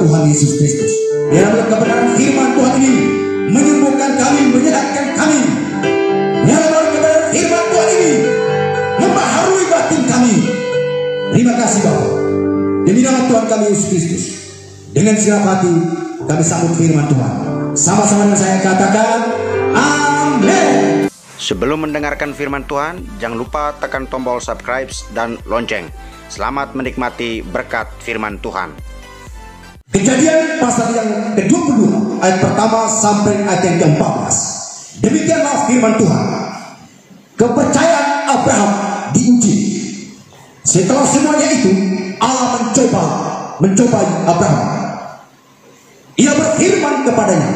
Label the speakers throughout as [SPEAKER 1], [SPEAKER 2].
[SPEAKER 1] Tuhan Yesus Kristus. Biarlah kebenaran firman Tuhan ini menyembuhkan kami, menyehatkan kami. Biarlah kebenaran firman Tuhan ini membaharui batin kami. Terima kasih Bapak. Demi nama Tuhan kami Yesus Kristus, dengan segenap hati kami sambut firman Tuhan. Sama-sama dengan saya katakan amin.
[SPEAKER 2] Sebelum mendengarkan firman Tuhan, jangan lupa tekan tombol subscribe dan lonceng. Selamat menikmati berkat firman Tuhan.
[SPEAKER 1] Kejadian pasal yang ke-22 ayat pertama sampai ayat yang ke-14. Demikianlah firman Tuhan. Kepercayaan Abraham diuji. Setelah semuanya itu, Allah mencobai Abraham. Ia berfirman kepadanya,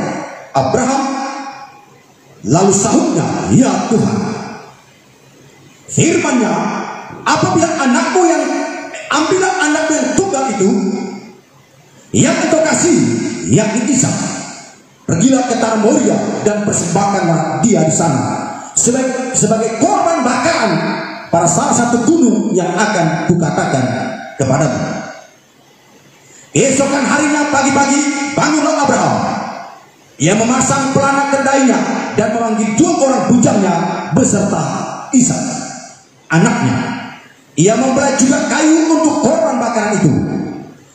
[SPEAKER 1] Abraham. Lalu sahutnya, ya Tuhan. Firman-Nya, apabila ambillah anakmu yang tunggal itu, yang engkau kasih, yakni Ishak. Pergilah ke tanah Moria dan persembahkanlah dia di sana sebagai korban bakaran pada salah satu gunung yang akan kukatakan kepadamu. Esokan harinya pagi-pagi bangunlah Abraham. Ia memasang pelana kendainya dan memanggil 2 orang bujangnya beserta Ishak, anaknya. Ia membelah juga kayu untuk korban bakaran itu.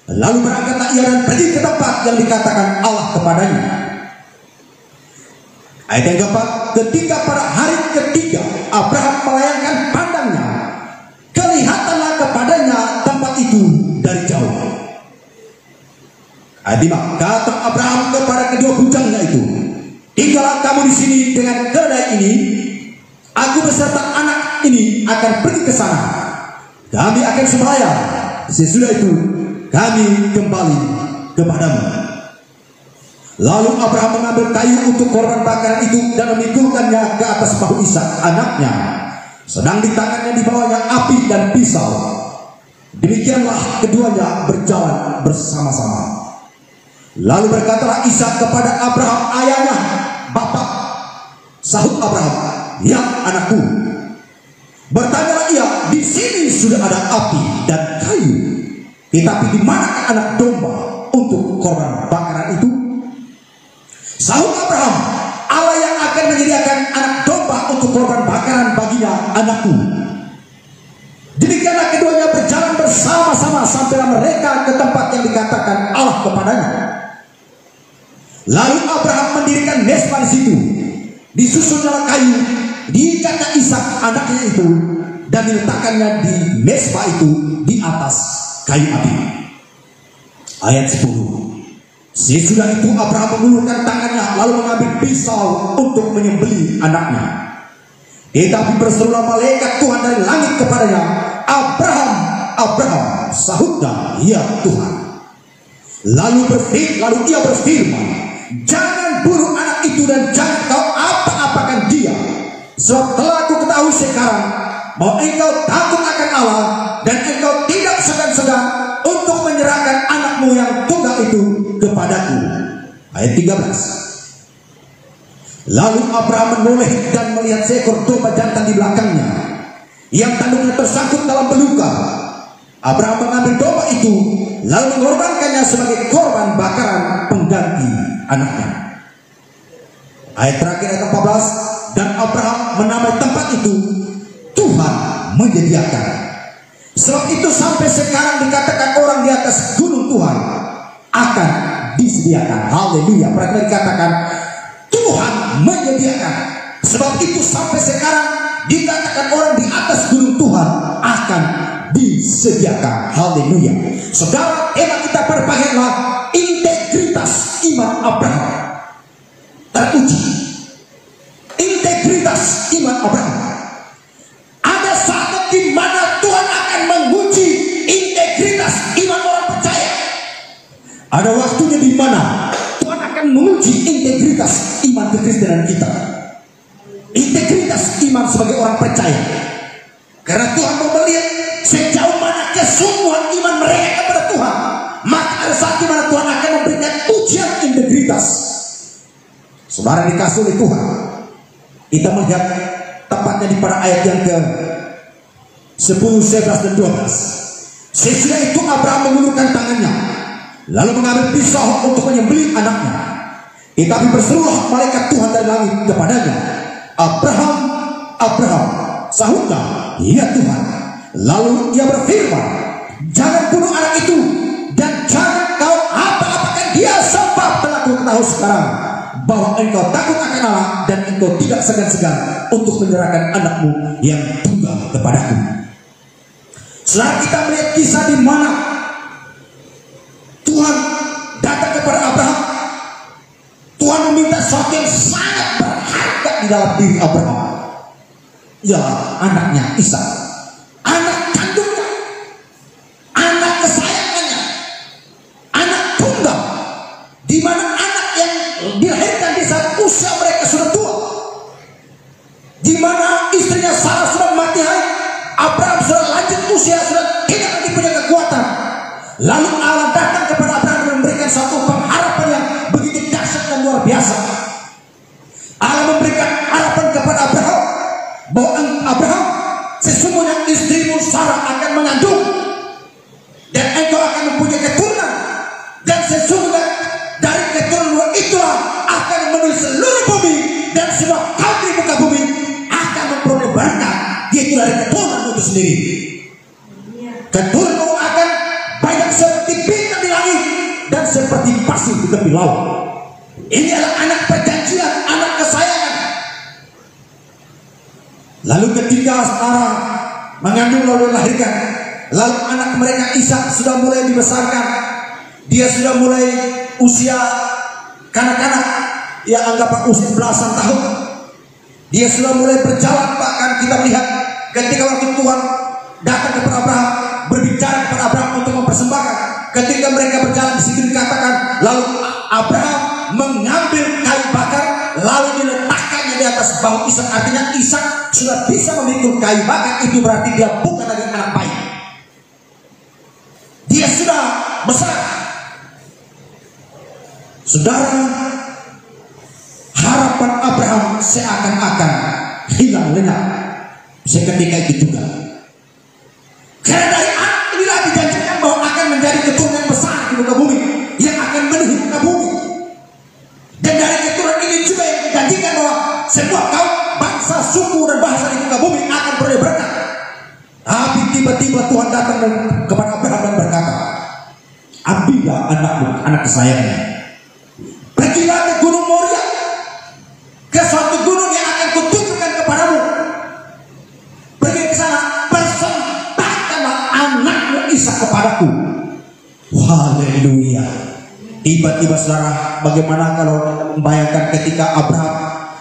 [SPEAKER 1] Lalu berangkatlah ia dan pergi ke tempat yang dikatakan Allah kepadanya. Ayat yang keempat, ketika pada hari ketiga Abraham melayangkan pandangnya, kelihatanlah kepadanya tempat itu dari jauh. Ayat 5, kata Abraham kepada kedua bujangnya itu, tinggallah kamu di sini dengan keledai ini. Aku beserta anak ini akan pergi ke sana. Kami akan sembahyang. Sesudah itu kami kembali kepadamu. Lalu Abraham mengambil kayu untuk korban bakaran itu dan memikulkannya ke atas bahu Ishak, anaknya. Sedang di tangannya dibawanya api dan pisau. Demikianlah keduanya berjalan bersama-sama. Lalu berkatalah Ishak kepada Abraham ayahnya, Bapak. Sahut Abraham, ya anakku. Bertanyalah ia, di sini sudah ada api dan kayu, tetapi di mana anak domba untuk korban bakaran itu? Sahut Abraham, Allah yang akan menyediakan anak domba untuk korban bakaran baginya, anakku. Demikianlah keduanya berjalan bersama-sama sampailah mereka ke tempat yang dikatakan Allah kepadanya. Lalu Abraham mendirikan mezbah di situ, disusunnya kayu, diikatnya Ishak anaknya itu, dan diletakkannya di mezbah itu di atas kayu api. Ayat 10. Sesudah itu Abraham mengulurkan tangannya lalu mengambil pisau untuk menyembelih anaknya. Tetapi berserulah malaikat Tuhan dari langit kepadanya, Abraham, Abraham. Sahutnya, ya Tuhan. Lalu ia berfirman, jangan bunuh anak itu dan jangan kau apa-apakan dia. Sebab telah aku ketahui sekarang bahwa engkau takut akan Allah dan engkau tidak segan-segan untuk menyerahkan anakmu yang tunggal itu kepadaku. Ayat 13. Lalu Abraham menoleh dan melihat seekor domba jantan di belakangnya yang tanduknya tersangkut dalam belukar. Abraham mengambil domba itu lalu mengorbankannya sebagai korban bakaran pengganti anaknya. Ayat terakhir ayat 14. Dan Abraham menamai tempat itu Tuhan menyediakan. Sebab itu sampai sekarang dikatakan orang di atas gunung Tuhan akan disediakan. Haleluya. Mereka dikatakan Tuhan menyediakan. Sebab itu sampai sekarang dikatakan orang di atas gunung Tuhan akan disediakan. Haleluya. Saudara, tema kita pada pagi adalah integritas iman Abraham teruji. Integritas iman Abraham. Ada saat di mana Tuhan akan menguji integritas iman orang percaya. Ada waktunya di mana Tuhan akan menguji integritas iman kekristenan kita. Integritas iman sebagai orang percaya. Karena Tuhan mau melihat sejauh mana kesungguhan iman mereka kepada Tuhan. Maka ada saat di mana Tuhan akan memberikan ujian integritas. Saudara dikasih oleh Tuhan. Kita melihat tepatnya di pada ayat yang ke 10, 11, dan 12. Sesudah itu Abraham mengulurkan tangannya lalu mengambil pisau untuk menyembelih anaknya. Tetapi berserulah malaikat Tuhan dari langit kepadanya, Abraham, Abraham. Sahutnya, ya Tuhan. Lalu ia berfirman, jangan bunuh anak itu, dan jangan kau apa-apakan dia, sebab telah ku ketahui sekarang bahwa engkau takut akan Allah, dan engkau tidak segan-segan untuk menyerahkan anakmu yang tunggal kepadaku. Setelah kita melihat kisah di mana Tuhan datang kepada Abraham, Tuhan meminta sesuatu yang sangat berharga di dalam diri Abraham, ialah anaknya Ishak, anak kandungnya, anak kesayangannya, anak tunggal, di mana anak yang dilahirkan di saat usia mereka sudah tua, di mana istrinya Sarah sudah mati hai, Abraham sudah lanjut usia, sudah tidak lagi punya kekuatan. Lalu Allah datang kepada Abraham dan memberikan satu pengharapan yang begitu dahsyat dan luar biasa. Allah memberikan harapan kepada Abraham bahwa Abraham, sesungguhnya istrimu Sarah akan mengandung dan engkau akan mempunyai keturunan, dan sesungguhnya dari keturunan itulah akan memenuhi seluruh bumi, dan semua kaum di muka bumi akan memperoleh berkat, yaitu dari keturunan itu sendiri. Keturunanmu akan banyak seperti bintang di langit dan seperti pasir di tepi laut. Ini adalah anak perjanjian, anak kesayangan. Lalu ketika Sarah mengandung lalu melahirkan, lalu anak mereka Ishak sudah mulai dibesarkan, dia sudah mulai usia kanak-kanak, ya anggaplah usia belasan tahun. Dia sudah mulai berjalan, bahkan kita melihat ketika waktu Tuhan datang kepada Abraham, berbicara kepada Abraham untuk mempersembahkan. Ketika mereka berjalan di situ dikatakan, lalu Abraham mengambil kayu bakar, lalu diletakkannya di atas bahu Ishak. Artinya Ishak sudah bisa memikul kayu bakar, itu berarti dia bukan lagi anak bayi. Dia sudah besar. Saudara, harapan Abraham seakan-akan hilang lenyap seketika itu juga. Karena dari anak inilah dijanjikan bahwa akan menjadi keturunan yang besar di muka bumi, yang akan memenuhi muka bumi. Dan dari keturunan ini juga yang dijanjikan bahwa semua kaum, bangsa, suku, dan bahasa di muka bumi akan beroleh berkat. Tapi tiba-tiba Tuhan datang kepada Abraham dan berkata, ambillah anakmu, anak kesayangannya, pergilah ke Gunung Moria, ke suatu gunung yang akan kutunjukkan kepadamu. Pergi ke sana, persembahkanlah anakmu Ishak kepadaku. Haleluya. Tiba-tiba saudara, bagaimana kalau membayangkan ketika Abraham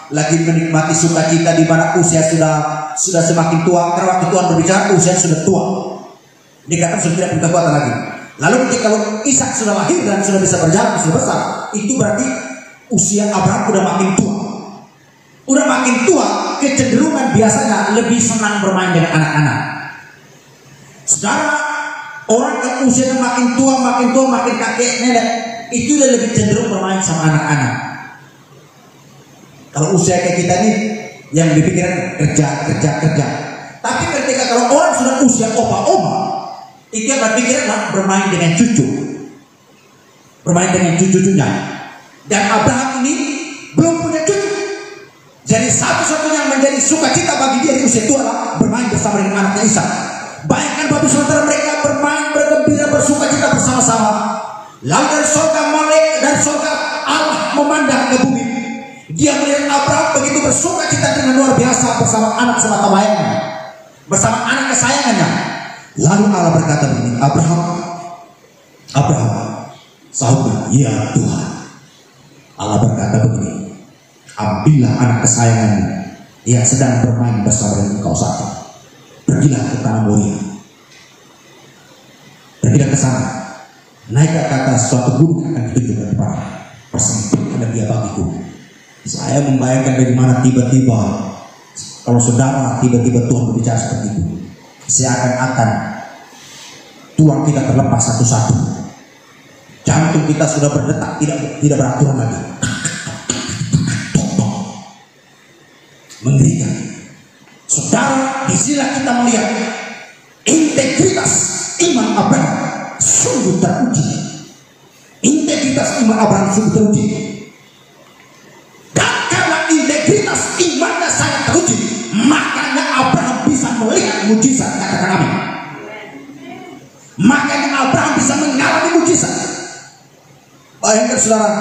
[SPEAKER 1] lagi menikmati sukacita di mana usia sudah semakin tua, karena waktu Tuhan berbicara usia sudah tua, dikatakan sudah tidak punya kekuatan lagi. Lalu ketika Ishak sudah lahir dan sudah bisa berjalan, sudah besar, itu berarti usia Abraham udah makin tua. Udah makin tua, kecenderungan biasanya lebih senang bermain dengan anak-anak. Saudara, orang yang usianya makin tua, makin kakek nenek, itu udah lebih cenderung bermain sama anak-anak. Kalau usia kayak kita nih, yang dipikiran kerja. Tapi ketika kalau orang sudah usia opa-oma, itu yang berpikiran bermain dengan cucu, bermain dengan cucu-cucunya. Dan Abraham ini belum punya cucu, jadi satu-satunya yang menjadi sukacita bagi dia di usia tua adalah bermain bersama dengan anaknya Ishak. Bayangkan bapak saudara mereka bermain, bergembira, bersukacita bersama-sama. Lalu dari surga Allah memandang ke bumi. Dia melihat Abraham begitu bersukacita dengan luar biasa bersama anak semata wayangnya, bersama anak kesayangannya. Lalu Allah berkata begini, Abraham, sahutnya, ya Tuhan. Allah berkata begini, ambillah anak kesayanganmu yang sedang bermain bersama dengan engkau saat ini. Pergilah ke tanah Moria. Pergilah ke sana. Naik ke atas suatu gunung akan ditunjukkan kepada. Persembahkan dia bagiku. Saya membayangkan bagaimana tiba-tiba kalau saudara tiba-tiba Tuhan berbicara seperti itu, seakan-akan tulang kita terlepas satu-satu, jantung kita sudah berdetak, tidak beraturan lagi, mengerikan. Saudara, disinilah kita melihat integritas iman Abraham sungguh teruji. integritas iman Abraham sungguh teruji. Dan karena integritas imannya sangat teruji, makanya Abraham bisa melihat mujizat. Katakan amin. Makanya Abraham bisa mengalami mujizat. Bayangkan saudara,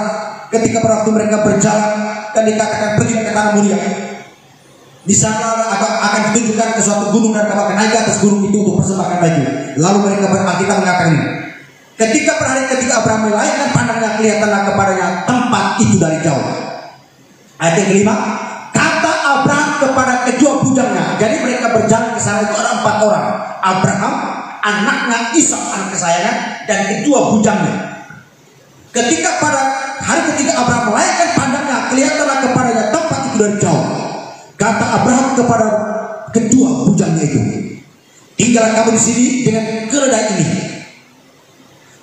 [SPEAKER 1] ketika pada waktu mereka berjalan dan dikatakan pergi ke tanah mulia, di sana akan ditunjukkan ke suatu gunung dan kamu akan naik ke atas gunung itu untuk persembahkan baju. Lalu mereka kita mengatakan ini. Ketika Abraham melayangkan pandangnya, kelihatanlah kepadanya tempat itu dari jauh. Ayat yang kelima, kata Abraham kepada kedua bujangnya. Jadi mereka berjalan ke sana itu ada 4 orang. Abraham, anaknya Ishak anak kesayangan, dan kedua bujangnya. Ketika pada hari ketiga Abraham melayangkan pandangnya, kelihatanlah kepadanya tempat itu dari jauh. Kata Abraham kepada kedua bujangnya itu, tinggallah kamu di sini dengan keledai ini.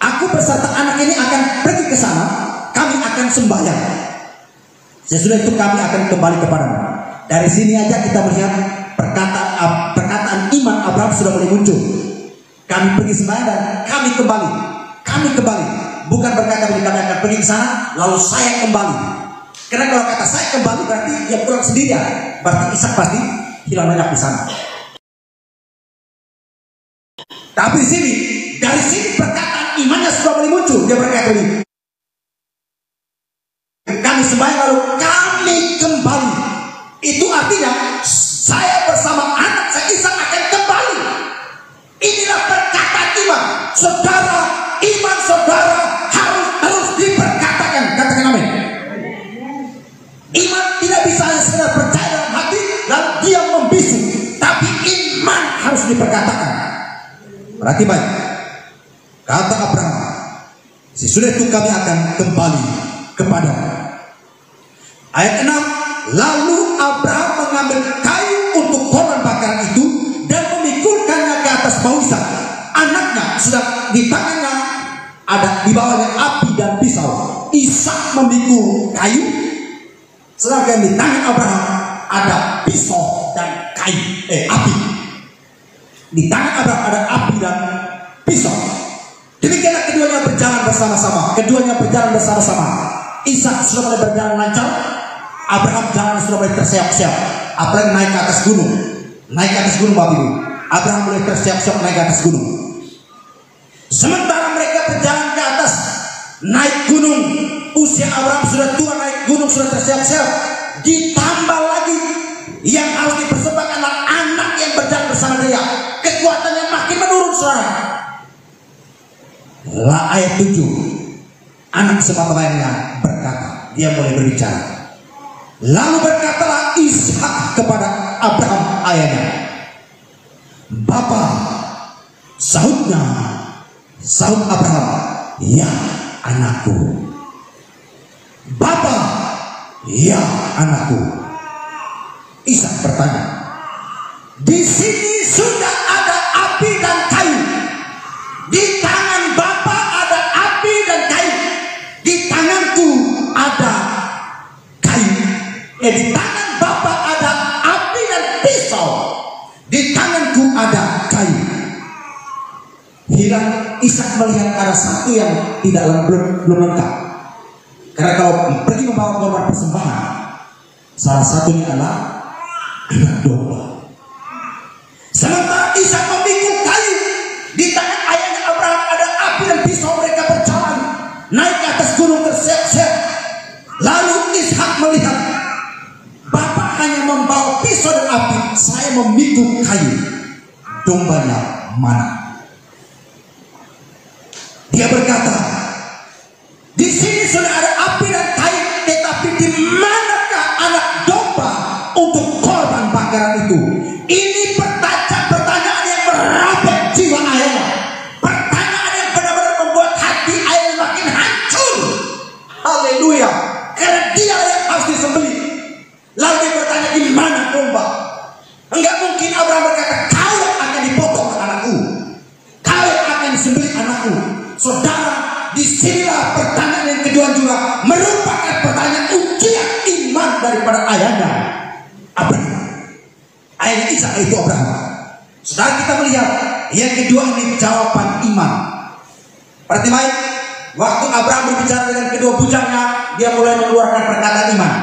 [SPEAKER 1] Aku beserta anak ini akan pergi ke sana. Kami akan sembahyang. Sesudah itu kami akan kembali kepadamu. Dari sini aja kita melihat perkataan iman Abraham sudah mulai muncul. Kami pergi sembahyang dan kami kembali. Kami kembali. Bukan berkata kami akan pergi ke sana lalu saya kembali. Karena kalau kata saya kembali berarti dia pulang sendirian. Berarti Ishak pasti hilang banyak di sana. Tapi di sini, dari sini perkataan imannya sudah mulai muncul. Dia berkata ini, kami sembahyang lalu kami kembali. Itu artinya saya bersama anak saya Ishak akan kembali. Inilah perkataan iman. Saudara, iman saudara harus terus diperkatakan. Katakan amin. Iman tidak bisa hanya sekedar percaya dalam hati dan diam membisu, tapi iman harus diperkatakan. Berarti baik. Kata Abraham, sesudah itu kami akan kembali kepadamu. Ayat 6, lalu Abraham mengambil kayu untuk korban bakaran itu dan memikulkannya ke atas bau Ishak. Anaknya sudah di tangannya ada di bawahnya api dan pisau. Ishak memikul kayu, sedangkan di tangan Abraham ada pisau dan api. Di tangan Abraham ada api dan pisau. Demikianlah keduanya berjalan bersama-sama. Ishak sudah mulai berjalan lancar. Abraham jalan sudah mulai terseok-seok. Apalagi naik ke atas gunung. Bapak Ibu. Abraham mulai terseok-seok naik ke atas gunung. Sementara mereka berjalan ke atas naik gunung, usia Abraham sudah tua, naik gunung sudah terseok-seok. Ditambah lagi yang harus dipersembahkan anak yang berjalan bersama dia. Kekuatannya makin menurun, saudara. Ayat 7, anak sepatutnya berkata, dia mulai berbicara. Lalu berkatalah Ishak kepada Abraham ayahnya, Bapa. Sahut Abraham, ya anakku. Bapa, ya anakku. Ishak bertanya, di sini sudah ada api dan kayu. Di tangan Bapa ada api dan kayu. Di tanganku ada kayu. Di tangan Bapa ada api dan pisau. Di tanganku ada kayu. Hilang. Ishak melihat ada satu yang belum lengkap. Karena kalau pergi membawa korban persembahan, salah satunya adalah anak domba. Sementara Ishak memikul kayu, di tangan ayahnya Abraham ada api dan pisau. Mereka berjalan naik ke atas gunung terseok-seok. Lalu Ishak melihat, Bapak hanya membawa pisau dan api, saya memikul kayu. Dombanya mana? Dia berkata, di sini sudah ada api dan kayu, tetapi di manakah anak domba untuk korban bakaran itu? Ini pertanyaan yang merobek jiwa ayahnya. Pertanyaan yang benar-benar membuat hati ayahnya makin hancur. Haleluya. Karena dia yang harus disembelih. Lalu dia bertanya, di mana domba? Enggak mungkin Abraham berkata, kau yang akan dipotong anakku, kau yang akan disembelih anakku. Saudara, disinilah pertanyaan yang kedua juga merupakan pertanyaan ujian iman daripada ayahnya Abraham. Ayahnya Ishak itu Abraham. Saudara, kita melihat yang kedua ini jawaban iman. Berarti baik, waktu Abraham berbicara dengan kedua bujangnya, dia mulai mengeluarkan perkataan iman.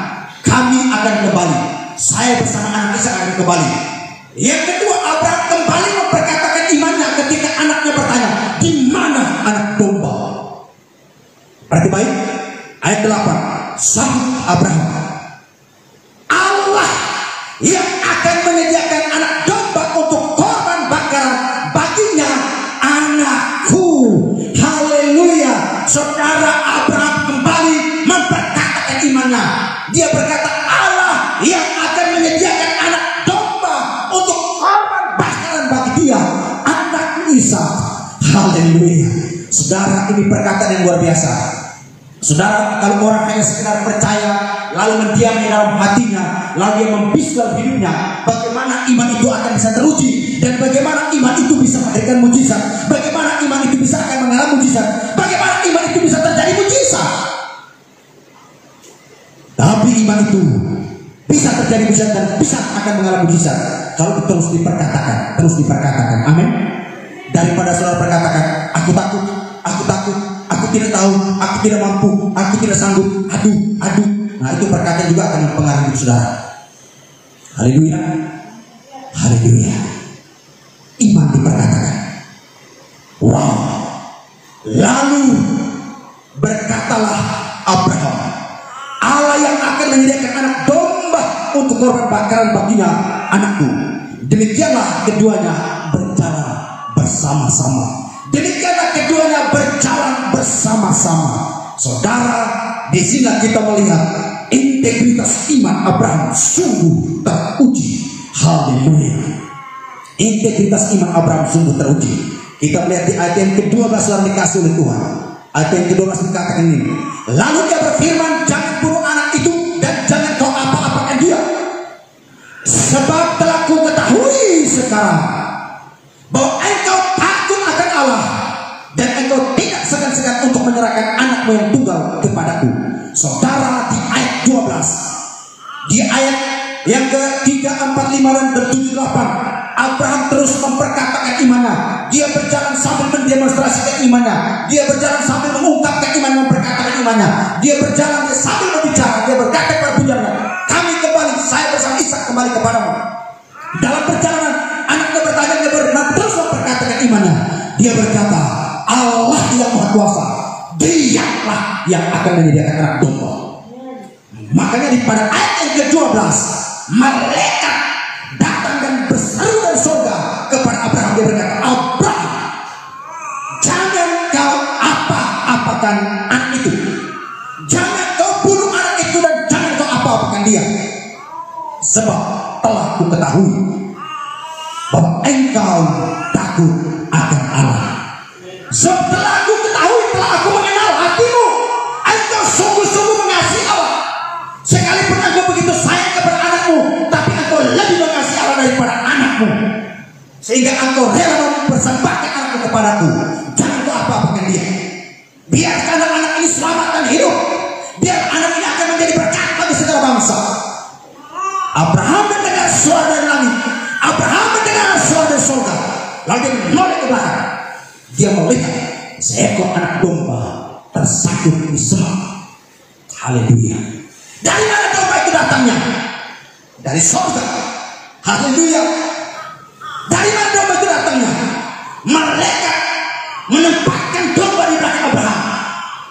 [SPEAKER 1] Kami akan kembali. Saya bersama anak Ishak akan kembali. Yang kedua, Abraham kembali memperkatakan imannya ketika anaknya bertanya, di mana anak domba? Berarti baik. Ayat 8. Sahut Abraham, Allah yang akan menyediakan anak domba untuk korban bakaran baginya anakku. Haleluya. Saudara, Abraham kembali memperkatakan imannya. Dia berkata, Allah yang akan menyediakan anak domba untuk korban bakaran bagi dia, anak Ishak. Haleluya. Saudara, ini perkataan yang luar biasa. Saudara, kalau orang hanya sekedar percaya lalu mendiam di dalam hatinya, lalu dia membisu dalam hidupnya, bagaimana iman itu akan bisa teruji, dan bagaimana iman itu bisa menghadirkan mujizat, bagaimana iman itu bisa akan mengalami mujizat, bagaimana iman itu bisa terjadi mujizat. Tapi iman itu bisa terjadi mujizat dan bisa akan mengalami mujizat kalau terus diperkatakan, terus diperkatakan. Amin. Daripada saudara perkatakan, aku takut, aku takut, aku tidak tahu, aku tidak mampu, aku tidak sanggup, aduh. Nah, itu perkataan juga akan mempengaruhi saudara. Haleluya. Haleluya. Iman diperkatakan. Wow. Lalu berkatalah Abraham, Allah yang akan menyediakan anak domba untuk korban bakaran baginya anakku. Demikianlah keduanya berjalan bersama-sama. Demikianlah keduanya berjalan bersama-sama. Saudara, di sini kita melihat integritas iman Abraham sungguh teruji. Haleluya. Integritas iman Abraham sungguh teruji. Kita melihat di ayat yang ke-12 yang dikasih oleh Tuhan. Ayat yang ke-12 dikatakan ini, lalu dia berfirman, jangan bunuh anak itu dan jangan kau apa-apakan dia, sebab telah ku ketahui sekarang bahwa engkau takut akan Allah dan engkau tidak segan-segan untuk menyerahkan anakmu yang tunggal kepadaku. Saudara, di ayat 12, di ayat yang ke-3, 4, 5 dan 7, 8, Abraham terus memperkatakan imannya. Dia berjalan sambil mendemonstrasikan imannya. Dia berjalan sambil mengungkapkan imannya, memperkatakan imannya. Dia berjalan sambil berbicara. Dia berkata kepada bujangnya, kami kembali, saya bersama Ishak kembali kepadamu. Dalam perjalanan, anaknya bertanya, dia terus memperkatakan imannya. Dia berkata, Allah yang Maha Kuasa, Dialah yang akan menyediakan anak domba. Makanya di pada ayat yang ke-12, malaikat datang dan berseru dari surga kepada Abraham. Dia berkata, Abraham, jangan kau apa-apakan anak itu, jangan kau bunuh anak itu, dan jangan kau apa-apakan dia, sebab telah ku ketahui bahwa engkau takut akan Allah. Setelah aku ketahui, telah aku mengenal hatimu, engkau sungguh-sungguh mengasihi Allah. Sekalipun engkau begitu sayang kepada anakmu, tapi engkau lebih mengasihi Allah daripada anakmu, sehingga engkau rela mempersembahkan anakmu kepadaku. Jangan kau apa-apakan dia. Biarkan anak ini selamat dan hidup. Biar anak ini akan menjadi berkat bagi segala bangsa. Abraham mendengar suara dari langit. Abraham mendengar suara dari surga. Lalu dia menoleh ke belakang. Dia melihat seekor anak domba tersangkut di semak. Haleluya. Dari mana domba itu datangnya? Dari surga. Haleluya. Dari mana domba itu datangnya? Malaikat menempatkan domba di belakang Abraham.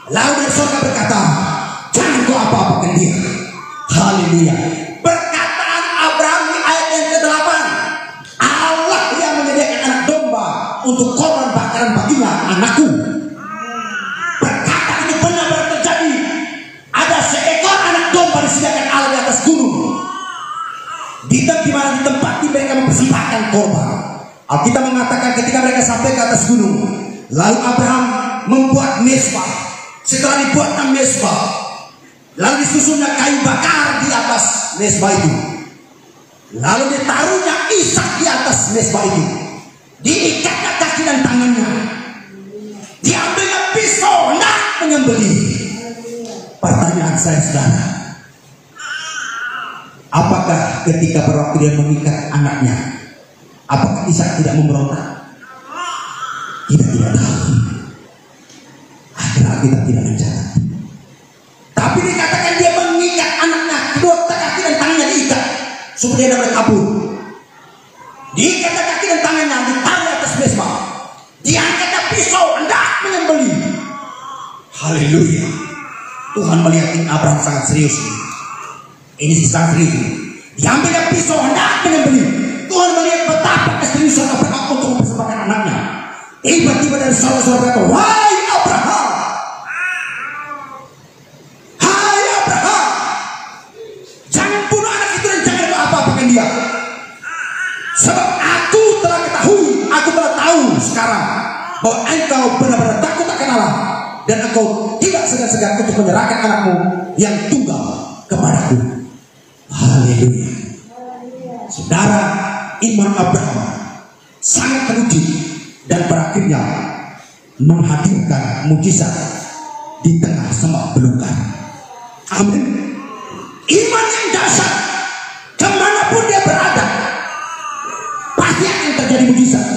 [SPEAKER 1] Lalu dari surga berkata, jangan kau apa-apakan dia. Haleluya. Perkataan Abraham di ayat yang ke-8, Allah yang menyediakan anak domba untuk korban bakaran baginya anakku. Perkataan itu benar-benar terjadi. Ada seekor anak domba disediakan Allah di atas gunung, di tempat di mereka mempersembahkan korban. Alkitab mengatakan ketika mereka sampai ke atas gunung, lalu Abraham membuat mezbah. Setelah dibuatkan mezbah, lalu disusunnya kayu bakar di atas mezbah itu. Lalu ditaruhnya Ishak di atas mezbah itu. Diikatnya kaki dan tangannya. Diambilnya pisau nak menyembelih. Pertanyaan saya, saudara, apakah ketika berwaktu dia mengikat anaknya, apakah Ishak tidak memberontak? Kita tidak tahu. Akhirnya Alkitab tidak mencatat. Tapi dikatakan dia mengikat anaknya, kedua kaki dan tangannya diikat supaya dia dapat kabur. Diikat kaki dan tangannya, ditaruh atas mesbah, diangkatnya pisau hendak menyembelih. Haleluya. Tuhan melihat Abraham sangat serius. Ini sangat serius. Diambilnya pisau hendak menyembelih. Tuhan melihat betapa keseriusan Abraham untuk mempersembahkan anaknya. Tiba-tiba dari saudara-saudara berkata, "Wahai Abraham, hai Abraham, jangan bunuh anak itu dan jangan apa-apakan dia. Sebab aku telah ketahui, aku telah tahu sekarang bahwa engkau benar-benar takut akan Allah dan engkau tidak segan-segan untuk menyerahkan anakmu yang tunggal kepadaku." Haleluya. Saudara, iman Abraham sangat teruji dan berakhirnya menghadirkan mukjizat di tengah semak belukar. Amin. Iman yang dasar, kemanapun dia berada, pasti akan terjadi mukjizat.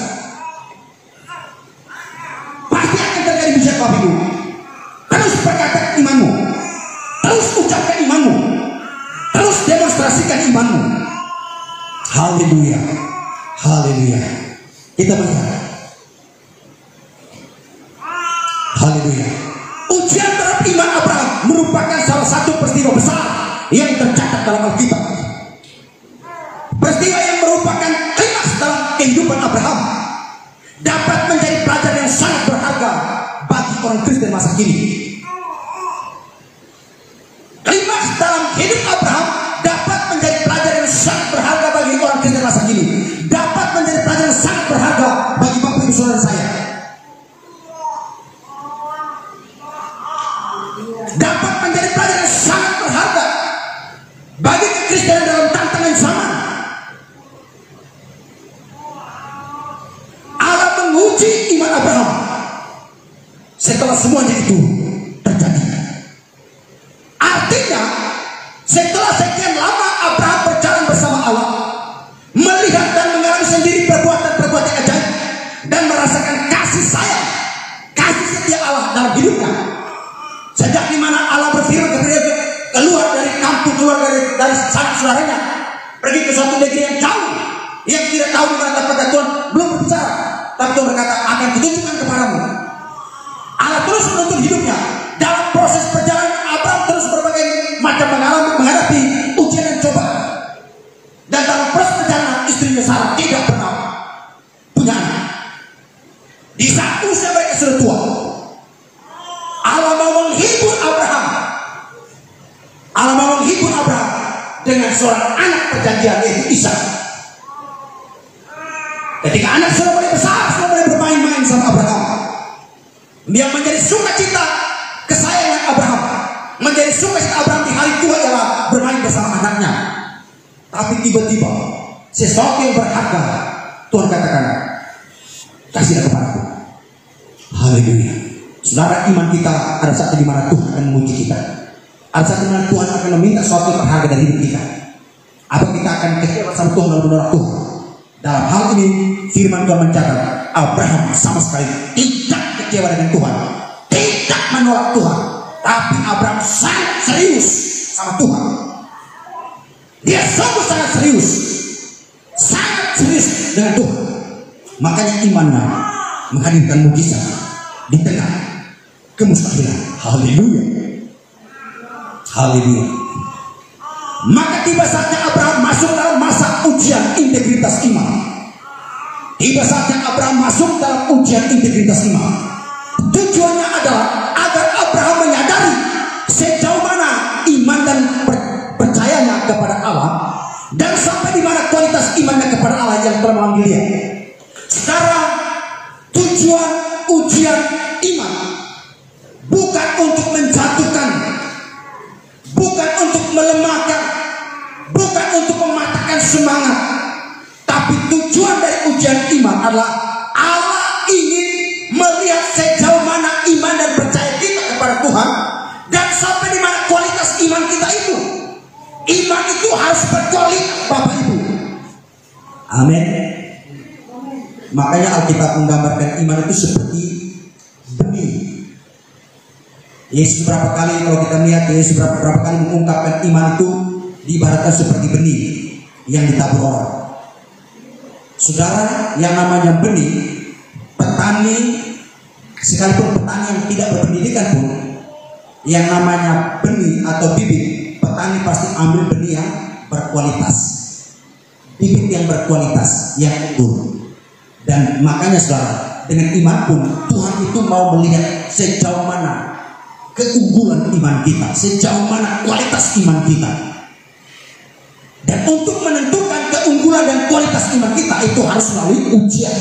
[SPEAKER 1] Pasti akan terjadi mukjizat, Bapak Ibu. Terus perkataan imanmu, terus ucapkan imanmu, terus demonstrasikan imanmu. Haleluya. Haleluya. Kita melihat. Haleluya. Ujian terhadap iman Abraham merupakan salah satu peristiwa besar yang tercatat dalam Alkitab. Peristiwa yang merupakan klimaks dalam kehidupan Abraham, dapat menjadi pelajaran yang sangat berharga bagi orang Kristen masa kini. Klimaks dalam hidup Abraham dapat menjadi pelajaran yang sangat berharga bagi orang Kristen masa kini. Dapat menjadi pelajaran yang sangat berharga bagi Bapak Ibu Saudara saya. Dapat menjadi pelajaran yang sangat berharga bagi kekristenan dalam tantangan zaman. Allah menguji iman Abraham setelah semuanya itu terjadi. Artinya, setelah sekian lama Abraham berjalan bersama Allah, melihat dan mengalami sendiri perbuatan-perbuatan ajaib dan merasakan kasih sayang, kasih setia Allah dalam hidupnya. Sejak dimana Allah berfirman kepada dia, keluar dari kampung, keluar dari sanak saudaranya, pergi ke suatu negeri yang jauh, yang tidak tahu di mana tempat Tuhan belum berbicara, tapi Tuhan berkata akan kutunjukkan kepadamu. Allah terus menuntun hidupnya. Dalam proses perjalanan Abraham terus berbagai macam menghadapi ujian dan cobaan. Dan dalam proses perjalanan istrinya Sarah tidak pernah punya anak. Di saat usia mereka sudah tua, Allah mau menghibur Abraham. Allah mau menghibur Abraham dengan seorang anak perjanjian, yaitu Ishak. Ketika anak sudah mulai besar, sudah mulai bermain-main sama Abraham, yang menjadi sukacita kesayangan Abraham, menjadi sukacita Abraham di hari tua ialah bermain bersama anaknya. Tapi tiba-tiba sesuatu yang berharga Tuhan katakan, kasihlah kepadaku. Haleluya. Saudara, iman kita ada saat di mana Tuhan akan menguji kita. Ada saat di mana Tuhan akan meminta sesuatu yang berharga dari hidup kita. Apa kita akan kecewa sama Tuhan lalu menolak Tuhan? Dalam hal ini firman Tuhan mencatat Abraham sama sekali tidak kecewa dengan Tuhan, tidak menolak Tuhan, tapi Abraham sangat serius sama Tuhan. Dia sungguh sangat serius dengan Tuhan. Makanya imannya menghadirkan mukjizat di tengah kemustahilan. Haleluya. Haleluya. Maka tiba saatnya Abraham masuk dalam masa ujian integritas iman. Tiba saatnya Abraham masuk dalam ujian integritas iman. Tujuannya adalah agar Abraham menyadari sejauh mana iman dan percayanya kepada Allah, dan sampai di mana kualitas imannya kepada Allah yang telah memanggil dia. Sekarang tujuan ujian iman bukan untuk menjatuhkan, bukan untuk melemahkan, bukan untuk mematahkan semangat, tapi tujuan dari ujian iman adalah Allah ingin melihat sejauh mana iman dan percaya kita kepada Tuhan, dan sampai di mana kualitas iman kita itu. Iman itu harus berkualitas, Bapak Ibu. Amin. Makanya Alkitab menggambarkan iman itu seperti benih. Yesus berapa kali, kalau kita lihat Yesus berapa kali mengungkapkan iman itu diibaratkan seperti benih yang ditabur orang. Saudara, yang namanya benih, petani, sekalipun petani yang tidak berpendidikan pun, yang namanya benih atau bibit, petani pasti ambil benih yang berkualitas, bibit yang berkualitas, yang unggul. Dan makanya saudara, dengan iman pun Tuhan itu mau melihat sejauh mana keunggulan iman kita, sejauh mana kualitas iman kita. Dan untuk menentukan keunggulan dan kualitas iman kita itu harus melalui ujian.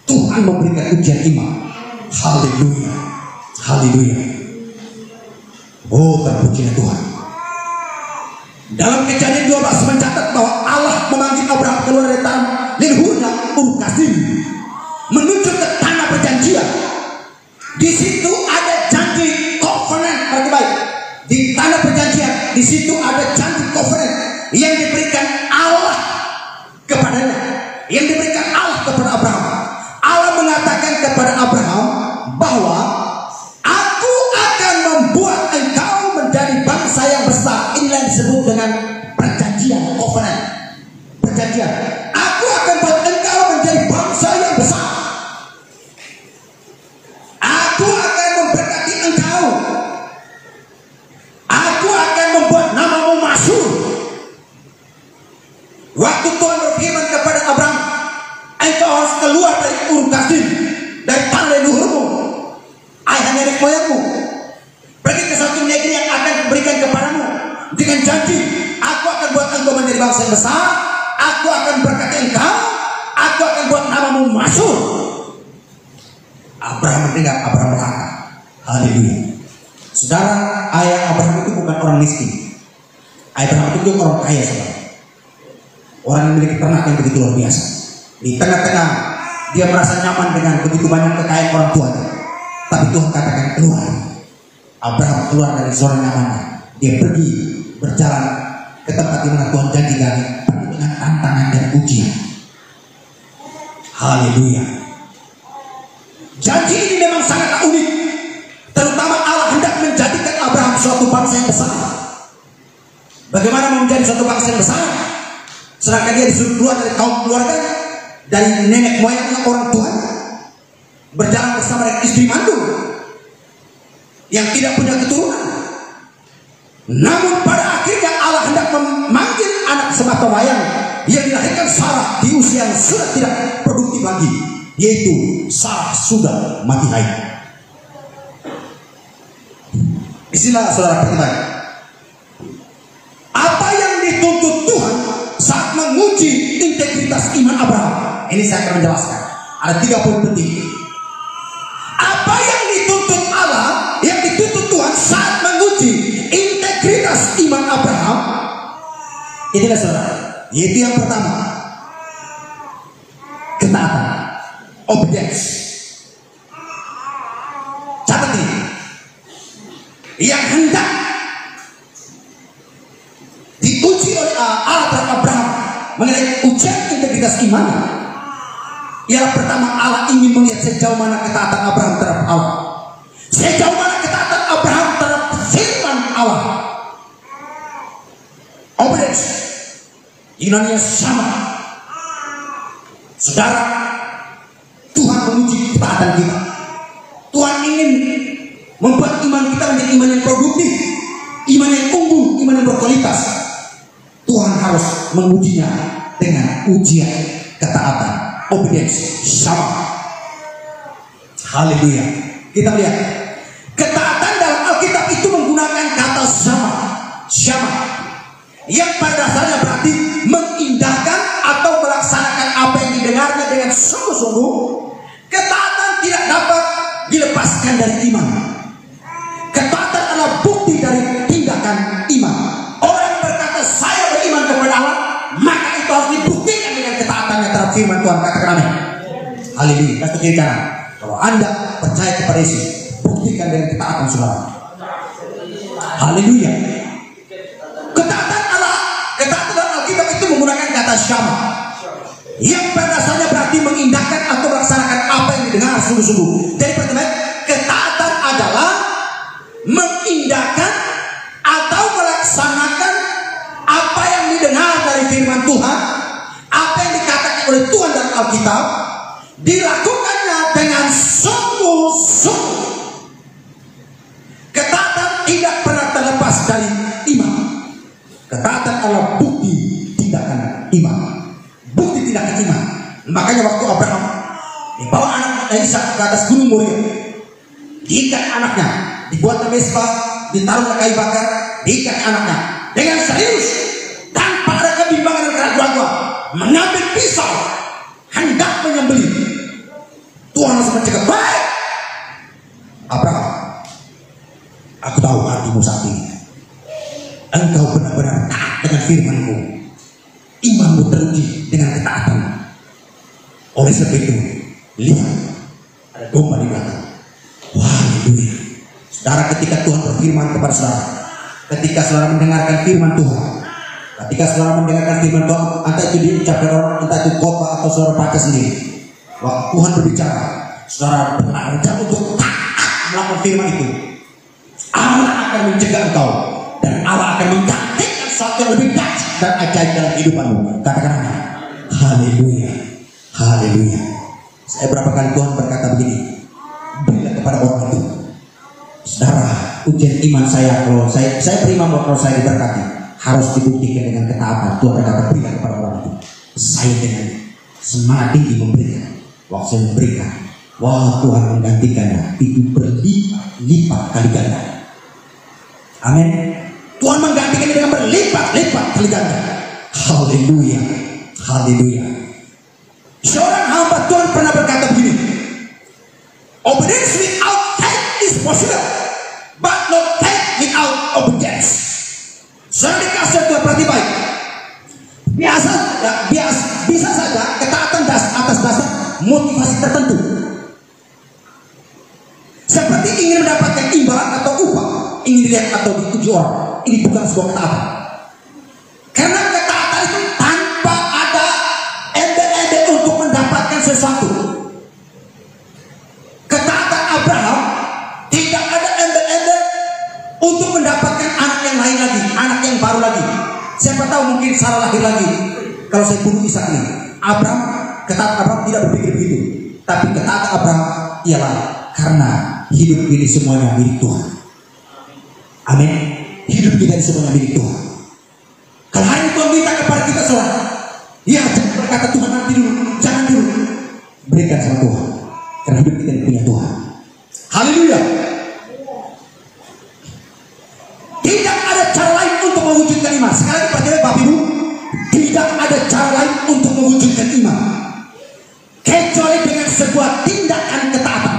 [SPEAKER 1] Tuhan memberikan ujian iman. Haleluya, haleluya. Oh, terpujinya Tuhan. Dalam Kejadian 12 mencatat bahwa Allah memanggil Abraham keluar dari tanah leluhurnya Ur Kasdim menuju ke tanah perjanjian. Di situ ada janji covenant, baik. Di tanah perjanjian, di situ ada janji covenant yang diberikan Allah kepadanya, yang diberikan Allah kepada Abraham. Allah mengatakan kepada Abraham bahwa aku akan membuat engkau menjadi bangsa yang besar. Inilah yang disebut dengan perjanjian, covenant, perjanjian. Aku akan buat engkau menjadi bangsa yang besar. Aku akan memberkati engkau. Aku akan membuat namamu masyhur. Waktu Tuhan berfirman kepada Abraham, engkau harus keluar dari Ur Kasdim, dari tanah leluhurmu, ayah nenek moyangmu, pergi ke satu negeri yang akan diberikan kepadamu dengan janji, aku akan buat engkau menjadi bangsa yang besar, aku akan berkati engkau, aku akan buat namamu masyhur. Abraham mendengar, Abraham berkata, haleluya. Saudara, ayah Abraham itu bukan orang miskin. Abraham itu orang kaya, saudara. Orang yang memiliki ternak yang begitu luar biasa. Di tengah-tengah dia merasa nyaman dengan begitu banyak kekayaan orang tuanya. Tapi Tuhan katakan keluar. Abraham keluar dari zona nyamannya. Dia pergi berjalan ke tempat di mana Tuhan janjikan, penuh dengan tantangan dan ujian. Haleluya. Janji ini memang sangat unik. Terutama Allah hendak menjadikan Abraham suatu bangsa yang besar. Bagaimana menjadi suatu bangsa yang besar? Sedangkan dia disuruh keluar dari kaum keluarga, dari nenek moyangnya, orang tua, berjalan bersama dengan istri mandul yang tidak punya keturunan. Namun pada akhirnya Allah hendak memanggil anak semata wayang yang dilahirkan Sarah di usia yang sudah tidak produktif lagi, yaitu Sarah sudah mati haid. Istilah saudara perhatikan. Apa yang dituntut Tuhan saat menguji integritas iman Abraham? Ini saya akan menjelaskan. Ada 3 poin penting. Apa yang dituntut Allah, yang dituntut Tuhan saat menguji integritas iman Abraham? Inilah saudara. Yaitu yang pertama, ketaatan, obedience. Catat ini. Yang hendak diuji oleh Allah terhadap Abraham mengenai ujian integritas iman, yang pertama, Allah ingin melihat sejauh mana ketaatan Abraham terhadap Allah, sejauh mana ketaatan Abraham terhadap firman Allah. Obedience, Yunani sama. Saudara, Tuhan menguji ketaatan kita. Tuhan ingin membuat iman kita menjadi iman yang produktif, iman yang unggul, iman yang berkualitas. Tuhan harus mengujinya dengan ujian ketaatan, obedience, sama. Haleluya. Kita lihat ketaatan dalam Alkitab itu menggunakan kata sama, yang pada dasarnya berarti mengindahkan atau melaksanakan apa yang didengarnya dengan sungguh-sungguh. Ketaatan tidak dapat dilepaskan dari iman. Ketaatan adalah bukti dari tindakan iman. Orang yang berkata saya beriman kepada Allah, maka itu harus dibuktikan dengan ketaatannya terhadap firman Tuhan. Katakan amin. Haleluya. Kasih kiri kanan. Kalau Anda percaya kepada Yesus, buktikan dengan ketaatan saudara. Haleluya. Ketaatan dalam Alkitab itu menggunakan kata syama, yang pada dasarnya berarti mengindahkan atau melaksanakan apa yang didengar sungguh-sungguh. Jadi pertama, ketaatan adalah firman Tuhan, apa yang dikatakan oleh Tuhan dalam Alkitab, dilakukannya dengan sungguh-sungguh. Ketaatan tidak pernah terlepas dari iman. Ketaatan adalah bukti tindakan iman. Bukti tindakan iman. Makanya waktu Abraham dibawa anak Ishak ke atas gunung Moria, diikat anaknya, dibuat mesbah, ditaruh kayu bakar, diikat anaknya dengan serius, tanpa ada kebimbangan dan keraguan, mengambil pisau, hendak menyembelih. Tuhan langsung mencegah, baik Abraham, aku tahu hatimu saat ini. Engkau benar-benar taat dengan firman-Ku. Imanmu teruji dengan ketaatan. Oleh sebab itu, lihat, ada domba di belakang. Wah, haleluya. Saudara, ketika Tuhan berfirman kepada saudara, ketika saudara mendengarkan firman Tuhan, ketika saudara mendengarkan firman Tuhan, entah itu diucapkan orang, entah itu khotbah atau saudara baca sendiri, waktu Tuhan berbicara, saudara benar-benar untuk taat melakukan firman itu, Allah akan mencegah engkau, dan Allah akan menggantikan sesuatu yang lebih dahsyat dan ajaib dalam kehidupanmu. Katakan amin. Haleluya, haleluya. Saya berapa kali Tuhan berkata begini, berilah kepada orang itu. Saudara, ujian iman saya, kalau saya beriman kalau saya diberkati, harus dibuktikan dengan ketaatan. Tuhan berkata, berilah kepada orang itu. Saya dengan semangat tinggi memberikan. Waktu saya memberikan, wah, Tuhan menggantikannya itu berlipat kali ganda. Amin. Tuhan menggantikannya dengan berlipat-lipat kali ganda. Haleluya, haleluya. Seorang hamba Tuhan pernah berkata begini, obedience without faith is possible, but not faith without obedience. Saya dikasih Tuhan, perhati baik. Bisa saja ketaatan atas dasar motivasi tertentu, seperti ingin mendapatkan imbalan atau upah, ingin dilihat atau dipuji orang. Ini bukan sebuah ketaatan. Karena ketaatan itu tanpa ada embel-embel untuk mendapatkan sesuatu. Ketaatan Abraham tidak ada embel-embel untuk mendapatkan anak yang lain lagi, anak yang baru lagi. Siapa tahu mungkin Sarah lahir lagi. Kalau saya bunuh Ishak ini, ketaatan Abraham tidak berpikir begitu. Tapi ketaatan Abraham ialah karena hidup ini semuanya milik Tuhan. Amin. Hidup kita ini semuanya milik Tuhan. Kalau hari Tuhan minta kepada kita saudara, ya jangan berkata Tuhan nanti dulu, jangan dulu. Berikan sama Tuhan, karena hidup kita ini punya Tuhan. Haleluya. Tidak ada cara lain untuk mewujudkan iman. Sekali lagi perhatikan Bapak Ibu, tidak ada cara lain untuk mewujudkan iman kecuali dengan sebuah tindakan ketaatan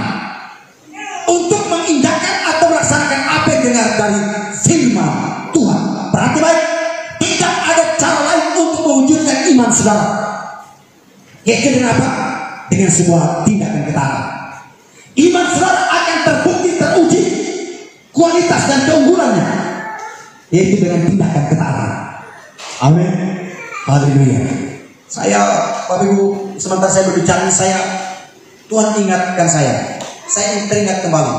[SPEAKER 1] untuk mengindahkan atau melaksanakan apa yang dengar dari firman Tuhan. Berarti baik, tidak ada cara lain untuk mewujudkan iman saudara, yaitu dengan apa? Dengan sebuah tindakan ketaatan. Iman saudara akan terbukti, teruji kualitas dan keunggulannya, yaitu dengan tindakan ketaatan. Amin. Haleluya. Saya, Bapak Ibu, sementara saya berbicara, Tuhan ingatkan saya teringat kembali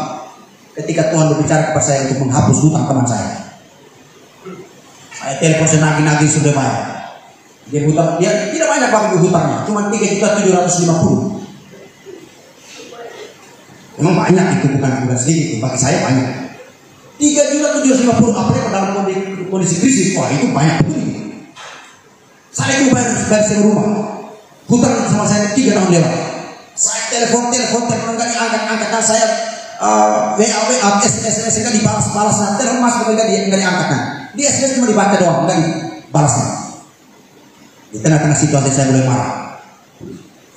[SPEAKER 1] ketika Tuhan berbicara kepada saya untuk menghapus hutang teman saya. Saya telepon senagi-nagi sudah bayar. Dia tidak banyak Bapak Ibu hutangnya, cuma 3.750.000. Memang banyak itu, bukan sedikit, bagi saya banyak. 3.750.000, apalagi dalam kondisi krisis, wah itu banyak betul. Saya itu bayar dari rumah, hutang sama saya 3 tahun lewat. Saya telepon nggak diangkat, saya WA, SMS nggak dibalas, telepon masuk nggak diangkat, di SMS cuma dibaca doang, nggak dibalasnya. Di tengah-tengah situasi saya mulai marah.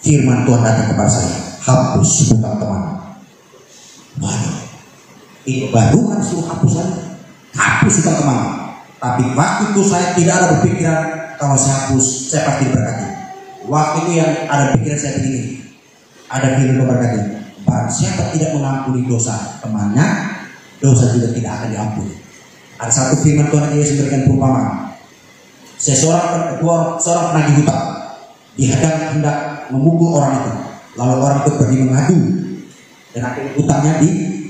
[SPEAKER 1] Firman Tuhan datang kepada saya, hapus hutang teman. Waduh, ini baru kan suruh hapus hutang teman. Tapi waktu itu saya tidak ada berpikiran kalau saya hapus, saya pasti diberkati. Waktu itu yang ada pikiran saya begini, ada firman berkati, barang siapa tidak mengampuni dosa temannya, dosa juga tidak akan diampuni. Ada satu firman Tuhan yang Yesus berikan perumpamaan. Seorang penagih hutang hendak memukul orang itu, lalu orang itu pergi mengadu dan akhirnya hutangnya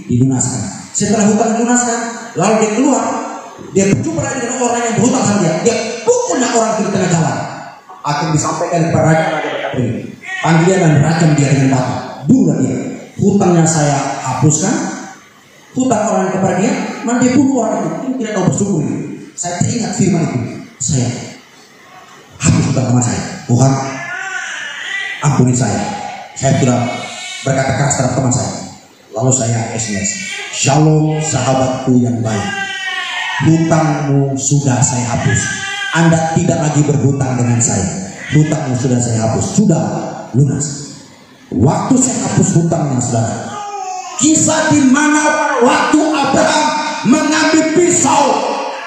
[SPEAKER 1] dilunaskan. Setelah hutang dilunaskan, lalu dia keluar, dia berjumpa lagi dengan orang yang berhutang sama dia pukul orang itu di tengah jalan. akan disampaikan kepada raja berkata ini, panggilan dan rajam dia dengan batu, bunuh dia. Hutangnya saya hapuskan, hutang orang kepada dia, mana dia bunuh orang itu. Ini tidak tahu bersyukur ini. Saya teringat firman itu, saya hapus hutang sama saya. Tuhan, ampuni saya sudah berkata keras terhadap teman saya. Lalu saya SMS, shalom sahabatku yang baik, hutangmu sudah saya hapus. Anda tidak lagi berhutang dengan saya. Hutangmu sudah saya hapus, sudah lunas. Waktu saya hapus hutangnya, saudara, kisah di mana waktu Abraham mengambil pisau,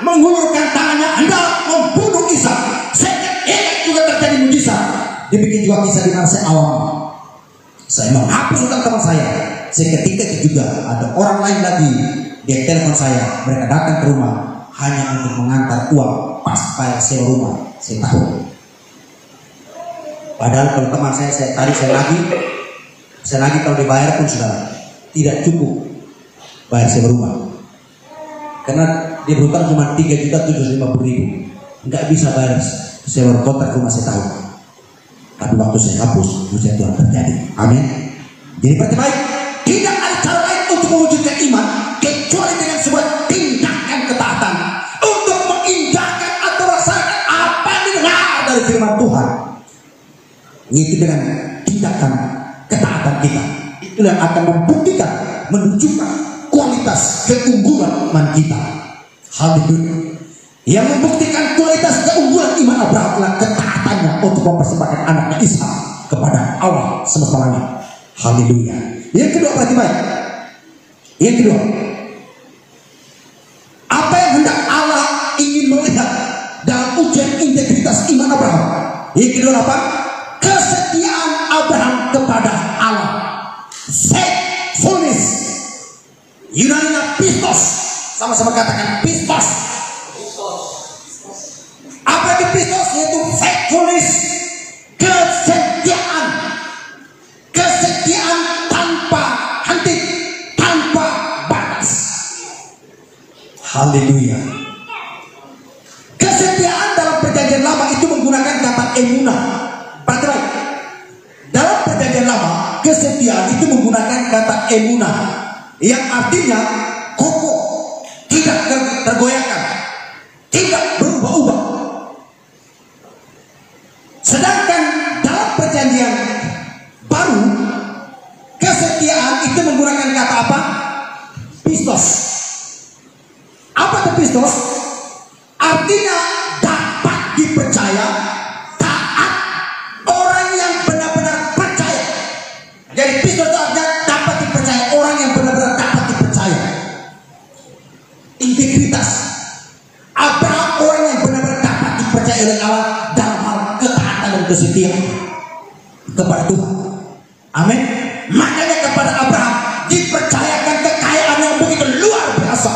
[SPEAKER 1] mengulurkan tangannya hendak membunuh Ishak. Saya ingat juga terjadi mujizat. Dibikin juga kisah di mana saya awam, saya menghapus hutang teman saya. Seketika itu juga ada orang lain lagi, dia telepon saya, mereka datang ke rumah hanya untuk mengantar uang pas bayar sewa rumah. Saya tahu. Padahal kalau teman saya lagi kalau dibayar pun sudah tidak cukup bayar sewa rumah, karena dia berhutang cuma 3.750.000, nggak bisa bayar sewa kontrak rumah. Saya tahu. Tapi waktu saya hapus, mujizat Tuhan terjadi. Amin. Jadi baik, tidak ada cara lain untuk mewujudkan iman kecuali dengan sebuah tindakan ketaatan untuk mengindahkan atau rasakan apa yang didengar dari firman Tuhan. Itu dengan tindakan ketaatan kita, itulah yang akan membuktikan, menunjukkan kualitas keunggulan iman kita. Haleluya. Yang membuktikan kualitas keunggulan iman Abraham adalah ketaatannya untuk mempersembahkan anaknya Ishak kepada Allah semesta langit. Haleluya. Yang kedua, berarti baik. Yang kedua, apa yang hendak Allah ingin melihat dalam ujian integritas iman Abraham? Yang kedua apa? Kesetiaan Abraham kepada Allah. Faithfulness. Yunaninya pistos. Sama-sama katakan pistos. Apa itu pistos? Yaitu faithfulness. Kesetiaan. Kesetiaan tanpa henti, tanpa batas. Haleluya. Kesetiaan dalam perjanjian lama itu menggunakan kata emunah. Baik. Dalam perjanjian lama, kesetiaan itu menggunakan kata emunah, yang artinya kokoh, tidak tergoyahkan, tidak berubah-ubah. Sedangkan dalam perjanjian baru, kesetiaan itu menggunakan kata apa? Pistos. Apa itu pistos? Artinya dapat dipercaya, taat, orang yang benar-benar percaya. Jadi pistos itu artinya dapat dipercaya, orang yang benar-benar dapat dipercaya. Integritas. Abraham orang yang benar-benar dapat dipercaya oleh Allah dalam hal ketaatan dan kesetiaan kepada Tuhan. Amin. Makanya kepada Abraham dipercayakan kekayaan yang begitu luar biasa.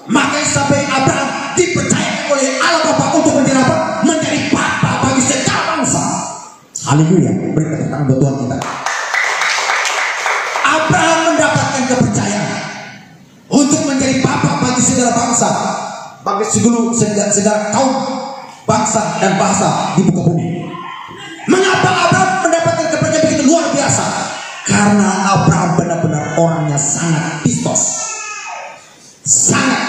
[SPEAKER 1] Makanya sampai Abraham dipercayakan oleh Allah Bapa untuk menjadi apa? Menjadi bapa bagi segala bangsa. Haleluya. Beri tepuk tangan buat Tuhan kita. Abraham mendapatkan kepercayaan untuk menjadi bapa bagi segala bangsa, bagi segala kaum, bangsa dan bahasa di muka bumi. Mengapa Abraham mendapatkan kepercayaan begitu luar biasa? Karena Abraham benar-benar orangnya sangat pistos, sangat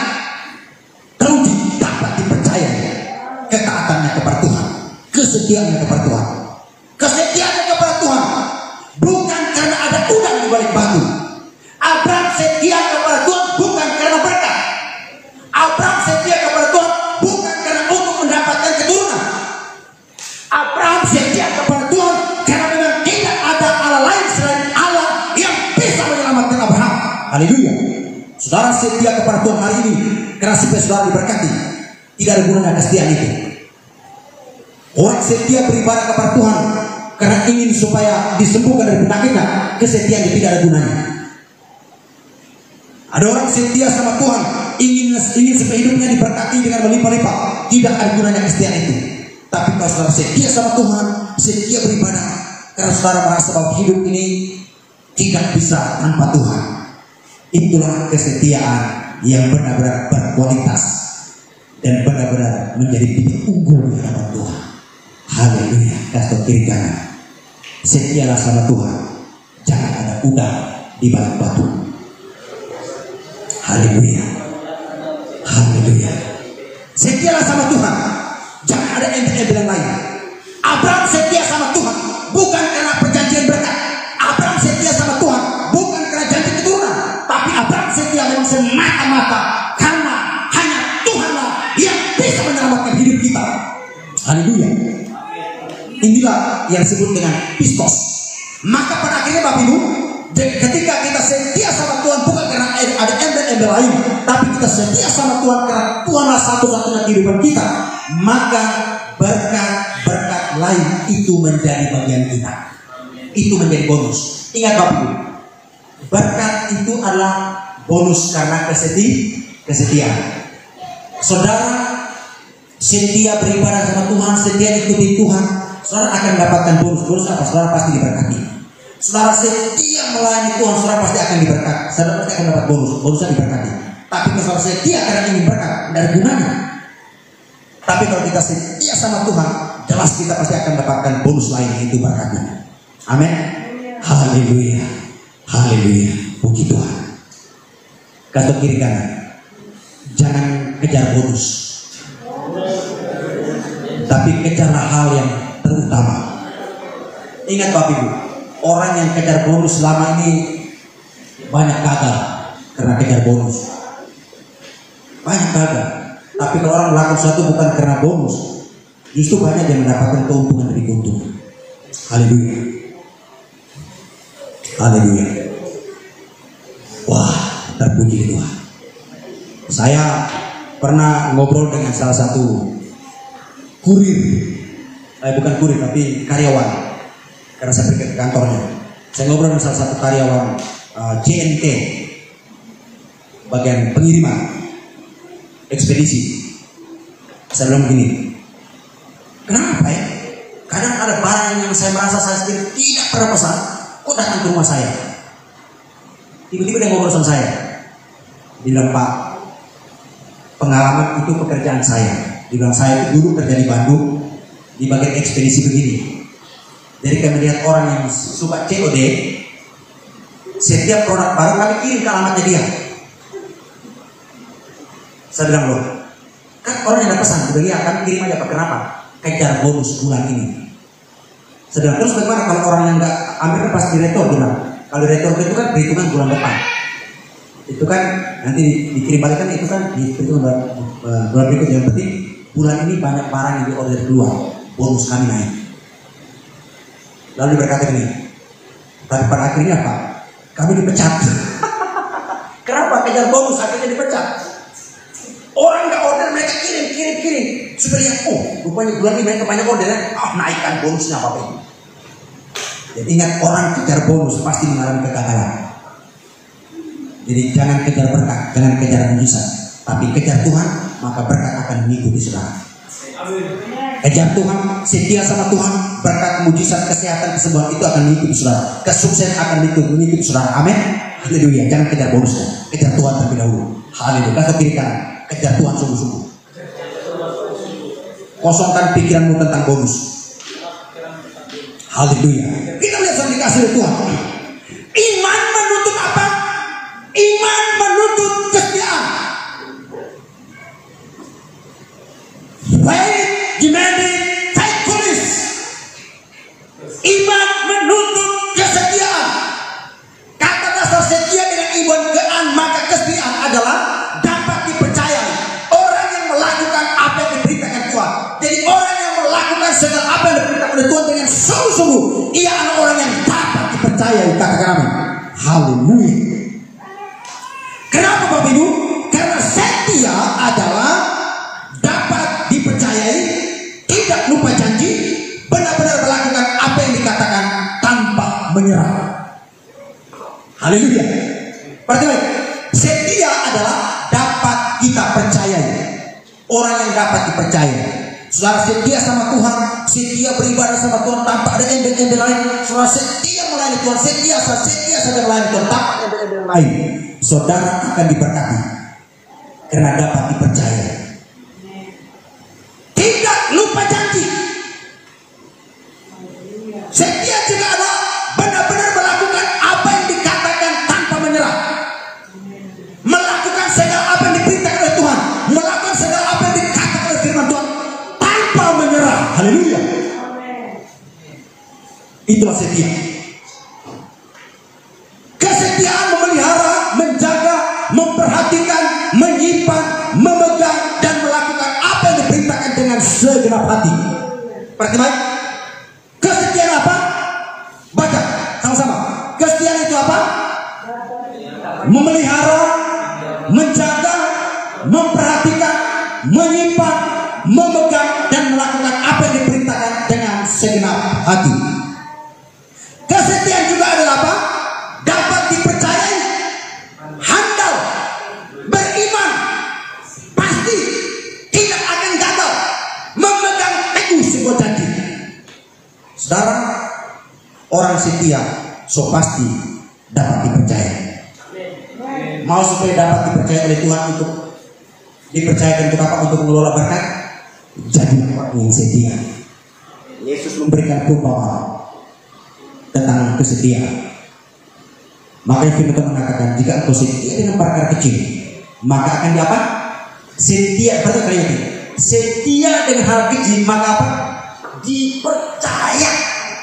[SPEAKER 1] teruji, dapat dipercaya ketaatannya kepada Tuhan, kesetiaannya kepada Tuhan. Kesetiaannya kepada Tuhan bukan karena ada udang di balik batu. Abraham setia kepada Tuhan bukan karena berkat. Abraham setia kepada Tuhan bukan karena untuk mendapatkan keturunan. Abraham setia kepada Tuhan karena memang tidak ada Allah lain selain Allah yang bisa menyelamatkan Abraham. Haleluya. Saudara setia kepada Tuhan hari ini karena supaya saudara diberkati. Tidak ada gunanya kesetiaan itu. Orang setia beribadah kepada Tuhan karena ingin supaya disembuhkan dari penyakitnya, kesetiaan itu tidak ada gunanya. Ada orang setia sama Tuhan, ingin supaya hidupnya diberkati dengan melimpah-limpah, tidak ada gunanya kesetiaan itu. Tapi kalau saudara setia sama Tuhan, setia beribadah karena saudara merasa bahwa hidup ini tidak bisa tanpa Tuhan, itulah kesetiaan yang benar-benar berkualitas dan benar-benar menjadi titik unggul di hadapan Tuhan. Haleluya. Kasih kiri kanan. Setialah sama Tuhan. Jangan ada udang di balik batu. Haleluya. Haleluya. Setialah sama Tuhan. Jangan ada embel-embel yang lain. Abraham setia sama Tuhan bukan karena perjanjian berkat. Abraham setia sama Tuhan bukan karena janji keturunan, tapi Abraham setia memang semata-mata karena hanya Tuhanlah yang bisa menyelamatkan hidup kita. Haleluya. Inilah yang disebut dengan pistos. Maka pada akhirnya Bapak Ibu, ketika kita setia sama Tuhan bukan karena ada embel-embel lain, tapi kita setia sama Tuhan karena Tuhanlah satu-satunya kehidupan kita, maka berkat-berkat lain itu menjadi bagian kita. Itu menjadi bonus. Ingat Bapak Ibu, berkat itu adalah bonus karena kesetiaan. Saudara setia beribadah sama Tuhan, setia ikuti Tuhan, saudara akan mendapatkan bonus. Bonus apa? Saudara pasti diberkati. Saudara setia melayani Tuhan, saudara pasti akan diberkati. Saudara pasti akan dapat bonus. Bonusnya diberkati. Tapi kalau saudara setia karena ingin berkat, tidak ada gunanya. Tapi kalau kita setia sama Tuhan, jelas kita pasti akan mendapatkan bonus lain, yaitu berkatnya. Amin. Haleluya. Haleluya. Puji Tuhan. Kasih kiri kanan. Jangan kejar bonus, tapi kejarlah hal yang terutama. Ingat Bapak Ibu, orang yang kejar bonus selama ini banyak gagal karena kejar bonus. Banyak gagal. Tapi kalau orang melakukan sesuatu bukan karena bonus, justru banyak yang mendapatkan keuntungan dari keuntungan. Haleluya. Haleluya. Wah, terpuji Tuhan. Saya pernah ngobrol dengan salah satu kurir, bukan kurir tapi karyawan, karena saya pergi ke kantornya. Saya ngobrol dengan salah satu karyawan JNT, bagian pengiriman, ekspedisi. Saya bilang begini, kenapa ya? Kadang ada barang yang saya merasa saya sendiri tidak pernah pesan, kok datang ke rumah saya? Tiba-tiba dia ngobrol sama saya, bilang, Pak, pengalaman itu pekerjaan saya. Dibilang saya itu dulu kerja di Bandung di bagian ekspedisi begini. Jadi kami lihat orang yang suka COD, setiap produk baru kami kirim ke alamatnya dia. Saya bilang, loh, kan orang yang ada pesan, bagi akan kirim aja, Pak. Kenapa? Kejar bonus bulan ini. Saya bilang, terus bagaimana kalau orang yang nggak ambil kan pasti retor, bilang. Kalau retor itu kan perhitungan bulan depan. Itu kan nanti dikirim balik kan, itu kan dihitung bulan berikut. Yang penting bulan ini banyak barang yang diorder keluar, bonus kami naik. Lalu berkata ini, tapi pada akhirnya Pak, kami dipecat. Kenapa? Kejar bonus akhirnya dipecat. Orang nggak order, mereka kirim. Sudah lihat, oh rupanya bulan ini mereka banyak order, naikkan bonusnya Bapak Ibu. Jadi ingat, orang kejar bonus pasti mengalami kegagalan. Jadi jangan kejar berkat, jangan kejar mujizat, tapi kejar Tuhan, maka berkat akan mengikuti saudara. Kejar Tuhan, setia sama Tuhan, berkat, mujizat, kesehatan, kesembuhan itu akan mengikuti saudara. Kesuksesan akan mengikuti saudara. Amin. Haleluya. Jangan kejar bonusnya, kejar Tuhan terlebih dahulu. Haleluya. Kasih kiri kanan, kejar Tuhan sungguh-sungguh. Kosongkan pikiranmu tentang bonus. Haleluya. Kita lihat yang dikasih oleh Tuhan. Iman menuntut apa? Iman menuntut kesetiaan. Faith demanding faithfulness. Iman menuntut kesetiaan. Kata dasar setia dengan iman kean, maka kesetiaan adalah dapat dipercayai. Orang yang melakukan apa yang diberitakan Tuhan. Jadi orang yang melakukan segala apa yang diberitakan oleh Tuhan dengan sungguh-sungguh, ia adalah orang yang dapat dipercayai. Katakan amin. Haleluya. Kenapa Bapak Ibu? Karena setia adalah dapat dipercayai, tidak lupa janji, benar-benar melakukan apa yang dikatakan tanpa menyerah. Haleluya. Perhatikan, setia adalah dapat kita percayai. Orang yang dapat dipercayai. Saudara setia sama Tuhan, setia beribadah sama Tuhan tanpa ada embel-embel lain. Saudara setia melayani Tuhan, setia saja melayani Tuhan tanpa embel-embel lain. Saudara akan diberkati karena dapat dipercaya. Tidak lupa janji. Itulah setia. Kesetiaan memelihara, menjaga, memperhatikan, menyimpan, memegang, dan melakukan apa yang diperintahkan dengan segenap hati. Perhati baik. Kesetiaan apa? Baca sama-sama. Kesetiaan itu apa? Memelihara, menjaga, memperhatikan, menyimpan, memegang, dan melakukan apa yang diperintahkan dengan segenap hati. Kesetiaan juga adalah apa? Dapat dipercayai, handal, beriman, pasti tidak akan gagal, memegang teguh sebuah janji. Saudara, orang setia so pasti dapat dipercaya. Mau supaya dapat dipercaya oleh Tuhan untuk dipercayakan untuk apa? Untuk mengelola berkat, jadi orang yang setia. Yesus memberikan perumpamaan tentang kesetiaan. Makanya firman Tuhan mengatakan, jika engkau setia dengan perkara kecil, maka akan dapat setia. Berarti kali ini setia dengan hal kecil, maka apa? Dipercaya.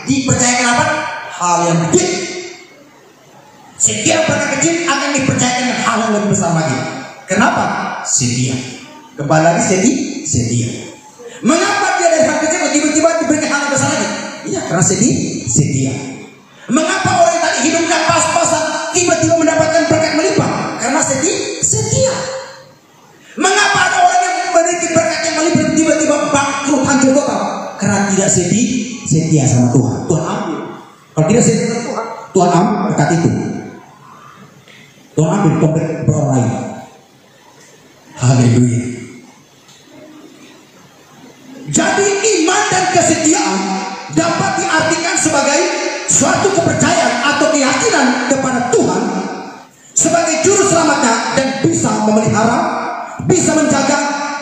[SPEAKER 1] Dipercayakan apa? Hal yang gede. Setia perkara kecil akan dipercayakan dengan hal yang lebih besar lagi. Kenapa? Setia. Kembali lagi setia. Mengapa dia dari hal kecil tiba-tiba diberikan hal yang besar lagi? Iya, karena setia. Mengapa orang yang tadi hidupnya pas-pasan tiba-tiba mendapatkan berkat melimpah? Karena setia. Mengapa ada orang yang memiliki berkat yang melimpah tiba-tiba bangkrut, hancur total? Karena tidak setia sama Tuhan. Tuhan ambil. Kalau tidak setia sama Tuhan, Tuhan ambil berkat itu. Tuhan ambil berkat orang lain. Haleluya. Jadi iman dan kesetiaan dapat diartikan sebagai suatu kepercayaan atau keyakinan kepada Tuhan sebagai juru selamatnya, dan bisa memelihara, bisa menjaga,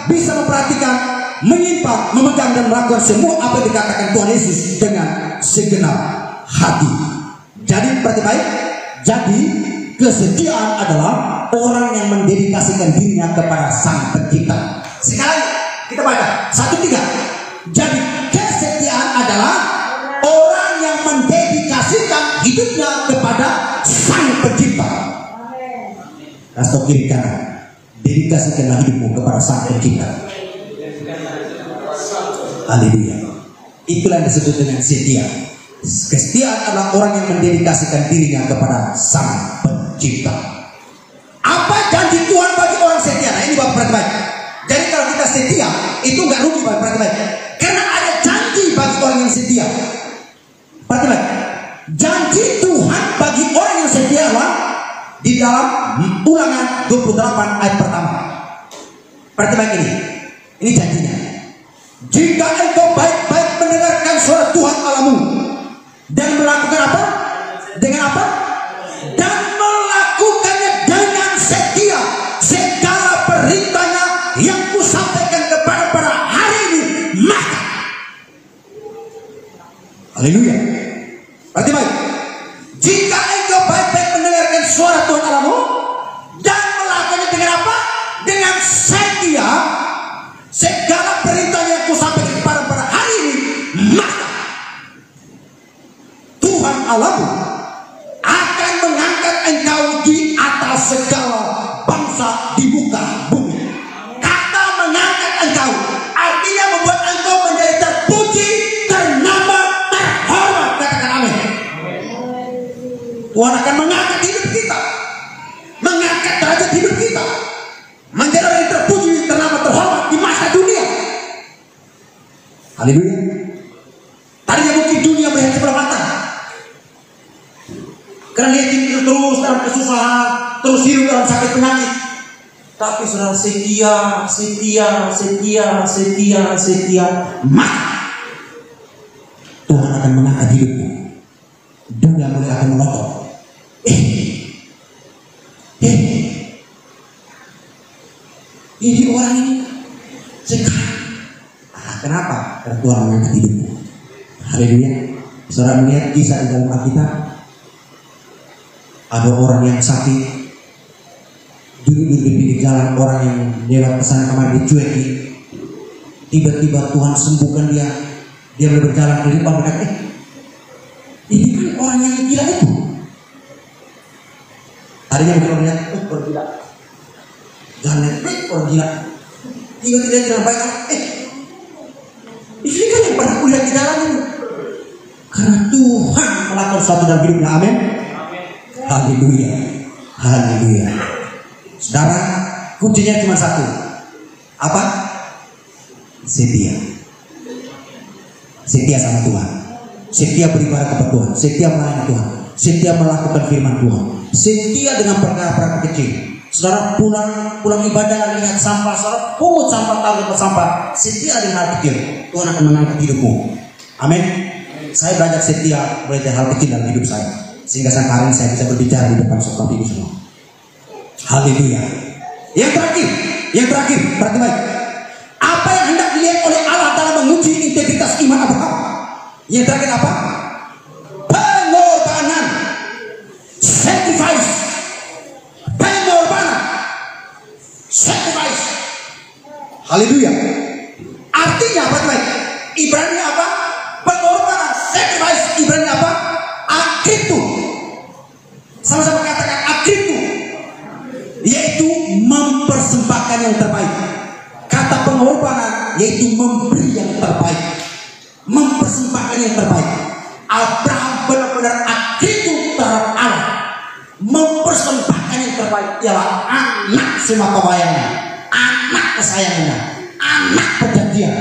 [SPEAKER 1] bisa memperhatikan, menyimpan, memegang, dan melakukan semua apa yang dikatakan Tuhan Yesus dengan segenap hati. Jadi berarti baik. Jadi kesetiaan adalah orang yang mendedikasikan dirinya kepada Sang Pencipta. Sekali kita baca 1:3. Jadi kesetiaan adalah orang yang mendedikasikan hidupnya kepada Sang Pencipta. Kasih kiri kanan. Dedikasikanlah hidupmu kepada Sang Pencipta. Haleluya. Itulah yang disebut dengan setia. Kesetiaan adalah orang yang mendedikasikan dirinya kepada Sang Pencipta. Apa janji Tuhan bagi orang setia? Nah, ini Bapak perhati baik. Jadi kalau kita setia, itu nggak rugi Bapak perhati baik. Karena ada janji bagi orang yang setia. Perhati baik. Janji Tuhan bagi orang yang setia adalah di dalam Ulangan 28 ayat pertama. Perhati baik ini. Ini janjinya. Jika engkau baik-baik mendengarkan suara Tuhan Allahmu dan melakukan apa? Dengan apa? Dan melakukannya dengan setia segala perintahnya yang kusampaikan kepada pada hari ini, maka haleluya. Berarti baik. Jika engkau baik-baik mendengarkan suara Tuhan Allahmu dan melakukannya dengan apa? Dengan setia segala perintah yang kusampaikan kepada pada hari ini, maka Tuhan Allahmu akan mengangkat engkau di atas segala bangsa di muka bumi. Kata mengangkat engkau artinya membuat engkau menjadi terpuji, ternama, terhormat. Katakan amin. Tuhan akan mengangkat hidup kita, mengangkat derajat hidup kita menjadi orang yang terpuji, ternama, terhormat di masa dunia. Haleluya. Tadinya mungkin dunia melihat sebelah mata, karena lihat ini terus dalam kesusahan, terus hidup dalam sakit penyakit. Tapi saudara setia, maka Tuhan akan mengangkat hidupmu. Dunia mulai akan melotot. Ini orang ini sekarang. Kenapa? Karena Tuhan mengangkat hidupmu. Haleluya. Saudara melihat kisah di dalam Alkitab. Ada orang yang sakit, duduk di pinggir jalan, orang yang lewat kesana kemari dicuekin. Tiba-tiba Tuhan sembuhkan dia. Dia berjalan ke depan, orang yang gila itu. Tadinya mungkin orang lihat, orang gila. Jangan lihat, orang gila. Dia tidak jalan baik. Ini kan yang pernah kulihat di dalam ini. Karena Tuhan melakukan sesuatu dalam hidupnya. Amin. Haleluya. Haleluya. Saudara, kuncinya cuma satu. Apa? Setia. Setia sama Tuhan. Setia beribadah kepada Tuhan. Setia melayani Tuhan. Setia melakukan firman Tuhan. Setia dengan perkara-perkara kecil. Saudara pulang ibadah lihat sampah, saudara pungut sampah, tahu dapat sampah. Setia dengan hal kecil, Tuhan akan mengangkat hidupmu. Amin. Saya belajar setia belajar hal kecil dalam hidup saya, sehingga sekarang saya bisa berbicara di depan saudara ibu semua. Haleluya. Yang terakhir, berarti baik. Apa yang hendak dilihat oleh Allah dalam menguji integritas iman Abraham? Yang terakhir apa? Pengorbanan, sacrifice. Sacrifice. Haleluya. Artinya apa teman? Ibrani apa? Pengorbanan. Sacrifice. Ibrani apa? Akritu. Sama-sama katakan akritu. Yaitu mempersembahkan yang terbaik. Kata pengorbanan yaitu memberi yang terbaik. Mempersembahkan yang terbaik. Abraham benar-benar akritu terhadap Allah. Mempersembahkan yang terbaik ialah anak sematawayangnya, anak kesayangannya, anak perjanjian.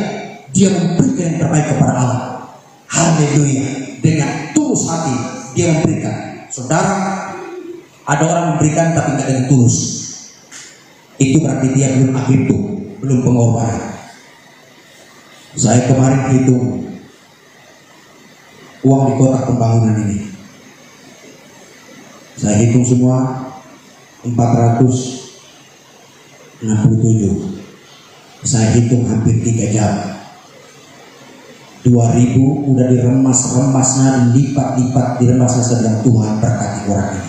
[SPEAKER 1] Dia memberikan yang terbaik kepada Allah. Haleluya. Dengan tulus hati dia memberikan. Saudara, ada orang memberikan tapi tidak dengan tulus. Itu berarti dia belum akritu, belum pengorbanan. Saya kemarin hitung uang di kotak pembangunan ini. Saya hitung semua 467. Saya hitung hampir 3 jam. 2.000 udah diremas-remasnya, dilipat-lipat, diremasnya. Sedang Tuhan berkati orang ini.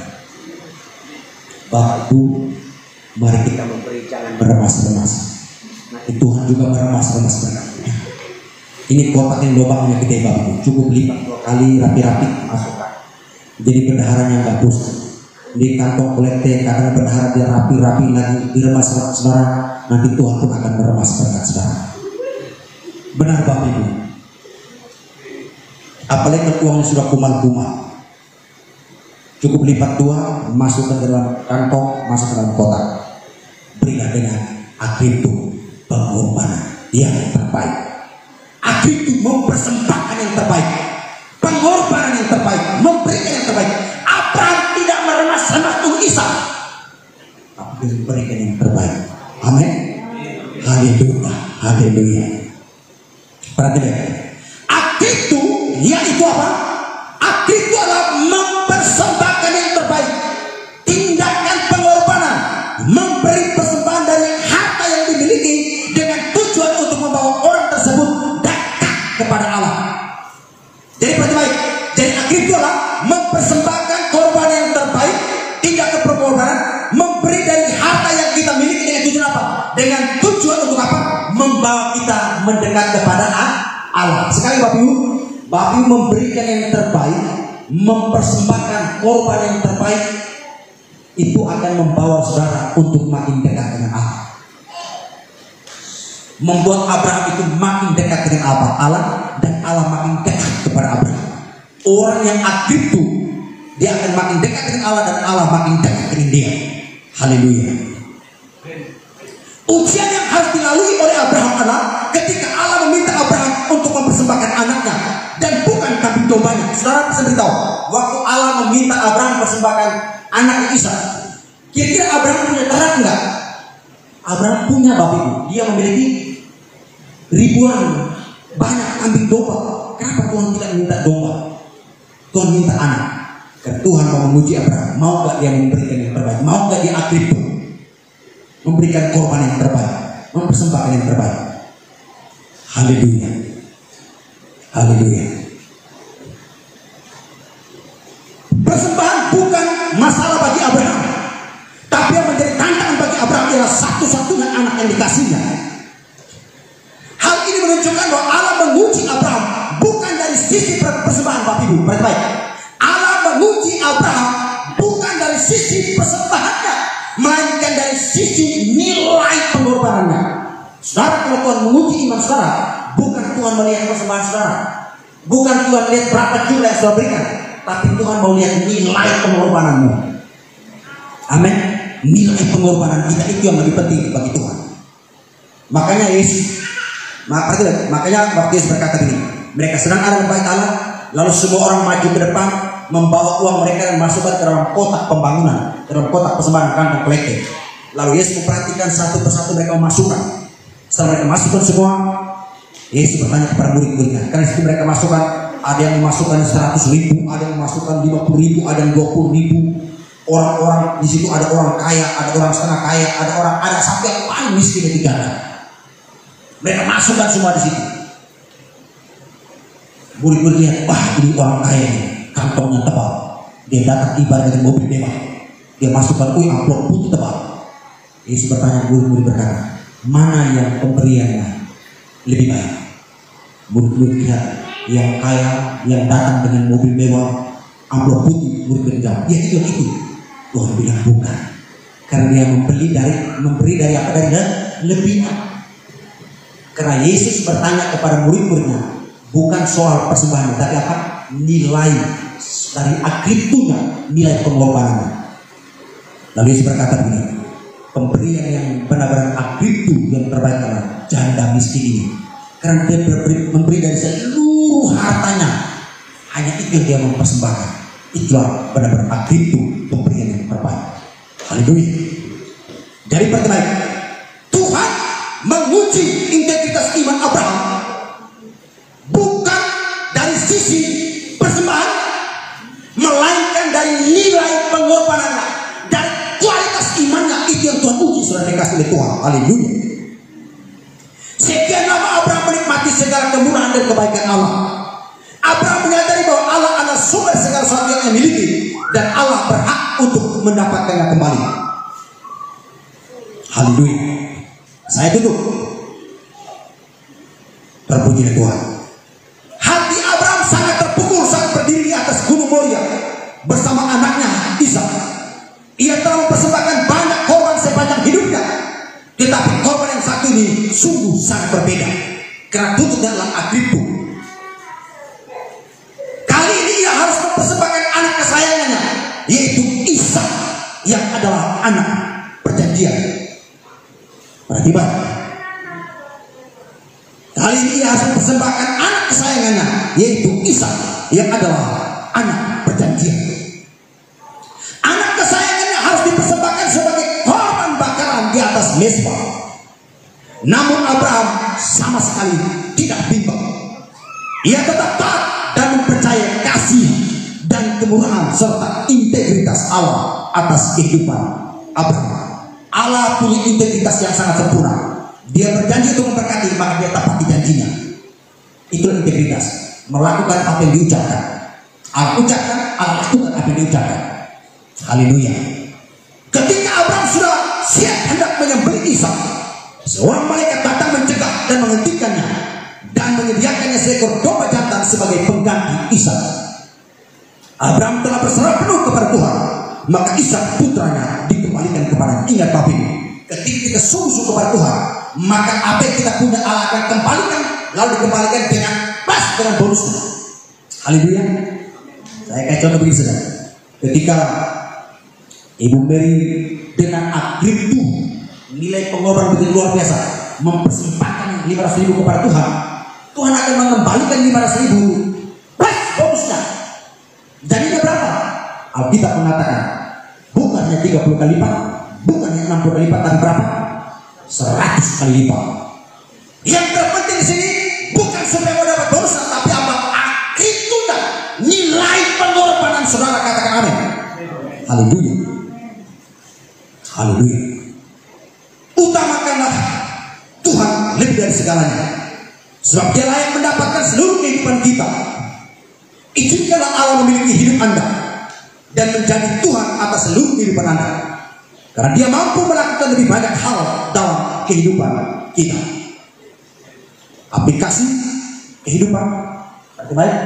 [SPEAKER 1] Bapak Ibu, mari kita memberi, jangan beremas-remas. Nanti Tuhan juga meremas-remas berkati. Ini kotak yang lubangnya gede Bapak Ibu, cukup lipat 2 kali, rapi-rapi masukkan. Jadi bendaharanya nggak bosan. Di kantong kolekte karena bendahara dia rapi-rapi lagi diremas saudara. Nanti Tuhan pun akan meremas berkat saudara. Benar Bapak Ibu. Apalagi kalau uangnya sudah kumal-kumal, cukup lipat 2, masukkan ke dalam kantong, masuk ke dalam kotak. Berilah dengan akritu pengorbanan yang terbaik. Akritu mempersembahkan yang terbaik. Pengorbanan yang terbaik, memberikan yang terbaik. Abraham tidak meremas-remas Tuhan Ishak, tapi memberikan yang terbaik. Amin. Haleluya. Haleluya. Perhatikan. Akritu, yaitu apa? Akritu adalah mempersembahkan yang terbaik. Tindakan pengorbanan, memberi persembahan dari harta yang dimiliki dengan tujuan untuk membawa orang tersebut dekat kepada Allah. Jadi perhatikan. Jadi akritu adalah mempersembahkan korban yang terbaik, tindakan pengorbanan, memberi dari harta yang kita miliki dengan tujuan apa? Dengan tujuan untuk apa? Membawa kita mendekat kepada Allah. Sekali Bapak Ibu memberikan yang terbaik, mempersembahkan korban yang terbaik, itu akan membawa saudara untuk makin dekat dengan Allah. Membuat Abraham itu makin dekat dengan Allah dan Allah makin dekat kepada Abraham. Orang yang aktif itu dia akan makin dekat dengan Allah dan Allah makin dekat dengan dia. Haleluya. Ujian yang harus dilalui oleh Abraham adalah ketika Allah meminta Abraham untuk mempersembahkan anaknya dan bukan kambing dombanya. Saudara bisa beritahu, waktu Allah meminta Abraham mempersembahkan anaknya Ishak, kira-kira Abraham punya ternak enggak? Abraham punya Bapak Ibu, dia memiliki ribuan banyak kambing domba. Kenapa Tuhan tidak minta domba? Tuhan minta anak. Karena Tuhan mau menguji Abraham, mau gak dia memberikan yang terbaik, mau gak dia aktif memberikan korban yang terbaik, mempersembahkan yang terbaik. Haleluya. Haleluya. Persembahan bukan masalah bagi Abraham, tapi yang menjadi tantangan bagi Abraham adalah satu-satunya anak yang dikasihnya. Hal ini menunjukkan bahwa Allah menguji Abraham bukan dari sisi persembahan Bapak Ibu. Baik-baik. Allah menguji Abraham bukan dari sisi persembahannya, melainkan dari sisi nilai pengorbanannya. Saudara, kalau Tuhan menguji iman saudara, bukan Tuhan melihat persembahan saudara, bukan Tuhan lihat berapa jumlah yang saudara berikan, tapi Tuhan mau lihat nilai pengorbananmu. Amin. Nilai pengorbanan kita itu yang lebih penting bagi Tuhan. Makanya Yesus, makanya waktu Yesus berkata begini, mereka sedang ada di bait Allah, lalu semua orang maju ke depan, membawa uang mereka dan masukkan ke dalam kotak pembangunan, ke dalam kotak persembahan kantong kolektif. Lalu Yesus memperhatikan satu persatu mereka memasukkan. Setelah mereka masukkan semua, Yesus bertanya kepada murid-muridnya. Karena situ mereka masukkan, ada yang memasukkan 100.000, ada yang memasukkan 50.000, ada yang 20.000. Orang-orang di situ ada orang kaya, ada orang setengah kaya, ada sampai yang paling miskin di Ghana. Mereka masukkan semua di situ. Murid-muridnya, wah ini orang kaya nih, kantongnya tebal. Dia datang tiba dengan mobil mewah. Dia masukkan amplop putih tebal. Yesus bertanya, murid-murid berkata, mana yang pemberiannya lebih baik? Murid-murid yang kaya, yang datang dengan mobil mewah, amplop putih. Murid menjawab, ya itu. Tuhan bilang bukan, karena dia memberi dari apa, dari lebihnya. Karena Yesus bertanya kepada murid-muridnya bukan soal persembahan, tapi apa? Nilai dari akritunya, nilai pengorbanannya. Lalu Yesus berkata begini, pemberian yang benar-benar akritu yang terbaik adalah janda miskin ini, karena dia memberi dari seluruh hartanya, hanya itu yang dia mempersembahkan. Itulah benar-benar akritu pemberian yang terbaik. Haleluya. Jadi pertama, Tuhan menguji integritas iman Abraham bukan dari sisi persembahan, melainkan dari nilai pengorbanannya, dari kualitas imannya. Itu yang Tuhan uji, saudara dikasih oleh Tuhan. Haleluya. Sekian lama Abraham menikmati segala kemurahan dan kebaikan Allah. Abraham menyadari bahwa Allah adalah sumber segala sesuatu yang dia miliki, dan Allah berhak untuk mendapatkannya kembali. Haleluya. Saya duduk. Terpujilah Tuhan. Hati Abraham sangat terpukul saat berdiri di atas Gunung Moria bersama anaknya Ishak. Ia telah mempersembahkan banyak korban sepanjang hidupnya, tetapi korban yang satu ini sungguh sangat berbeda, karena tuntut dalam akribtu. Kali ini ia harus mempersembahkan anak kesayangannya, yaitu Ishak, yang adalah anak perjanjian. Perhatikan. Kali ini ia harus mempersembahkan anak kesayangannya, yaitu Ishak, yang adalah anak perjanjian. Anak kesayangannya harus dipersembahkan sebagai korban bakaran di atas mezbah. Namun Abraham sama sekali tidak bimbang. Ia tetap taat dan mempercayai kasih dan kemurahan serta integritas Allah atas kehidupan Abraham. Allah punya integritas yang sangat sempurna. Dia berjanji untuk memberkati, maka dia tepati janjinya. Itulah integritas, melakukan apa yang diucapkan. Allah ucapkan, Allah lakukan apa yang diucapkan. Haleluya. Ketika Abraham sudah siap hendak menyembelih Ishak, seorang malaikat datang mencegah dan menghentikannya dan menyediakannya seekor domba jantan sebagai pengganti Ishak. Abraham telah berserah penuh kepada Tuhan, maka Ishak putranya dikembalikan kepada. Ingat Bapak Ibu, ketika kita sungguh kepada Tuhan, maka apa yang kita punya Allah akan kembalikan, lalu dikembalikan dengan pas, dengan bonusnya. Haleluya. Saya kasih contoh begini saudara. Ketika Ibu Mary dengan akribtu, nilai pengorbanan begitu luar biasa, mempersembahkan 500.000 kepada Tuhan, Tuhan akan mengembalikan 500.000 plus bonusnya. Jadinya berapa? Alkitab mengatakan bukan hanya 30 kali lipat, bukan hanya 60 kali lipat, dan berapa? 100 kali lipat. Yang terpenting di sini bukan supaya mendapat bonusnya, tapi apa? Akribtunya, nilai pengorbanan saudara. Katakan amin. Haleluya. Haleluya. Utamakanlah Tuhan lebih dari segalanya, sebab Dia layak mendapatkan seluruh kehidupan kita. Izinkanlah Allah memiliki hidup Anda dan menjadi Tuhan atas seluruh kehidupan Anda, karena Dia mampu melakukan lebih banyak hal dalam kehidupan kita. Aplikasi kehidupan baik.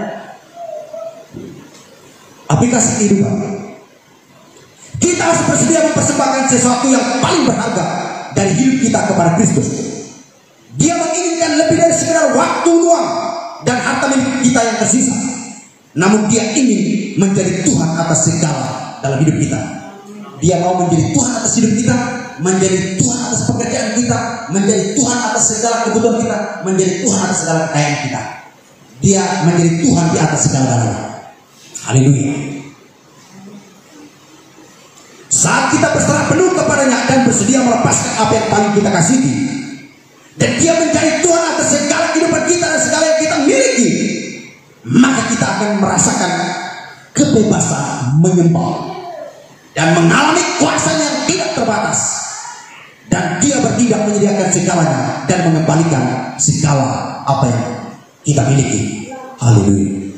[SPEAKER 1] aplikasi kehidupan. Kita harus bersedia mempersembahkan sesuatu yang paling berharga dari hidup kita kepada Kristus. Dia menginginkan lebih dari sekedar waktu luang dan harta milik kita yang tersisa. Namun dia ingin menjadi Tuhan atas segala dalam hidup kita. Dia mau menjadi Tuhan atas hidup kita, menjadi Tuhan atas pekerjaan kita, menjadi Tuhan atas segala kebutuhan kita, menjadi Tuhan atas segala kekayaan kita. Dia menjadi Tuhan di atas segala-galanya. Haleluya. Saat kita berserah penuh kepadanya dan bersedia melepaskan apa yang paling kita kasihi, dan dia menjadi Tuhan atas segala kehidupan kita dan segala yang kita miliki, maka kita akan merasakan kebebasan menyembah dan mengalami kuasa yang tidak terbatas. Dan dia bertindak menyediakan segalanya dan mengembalikan segala apa yang kita miliki. Haleluya.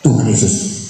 [SPEAKER 1] Tuhan Yesus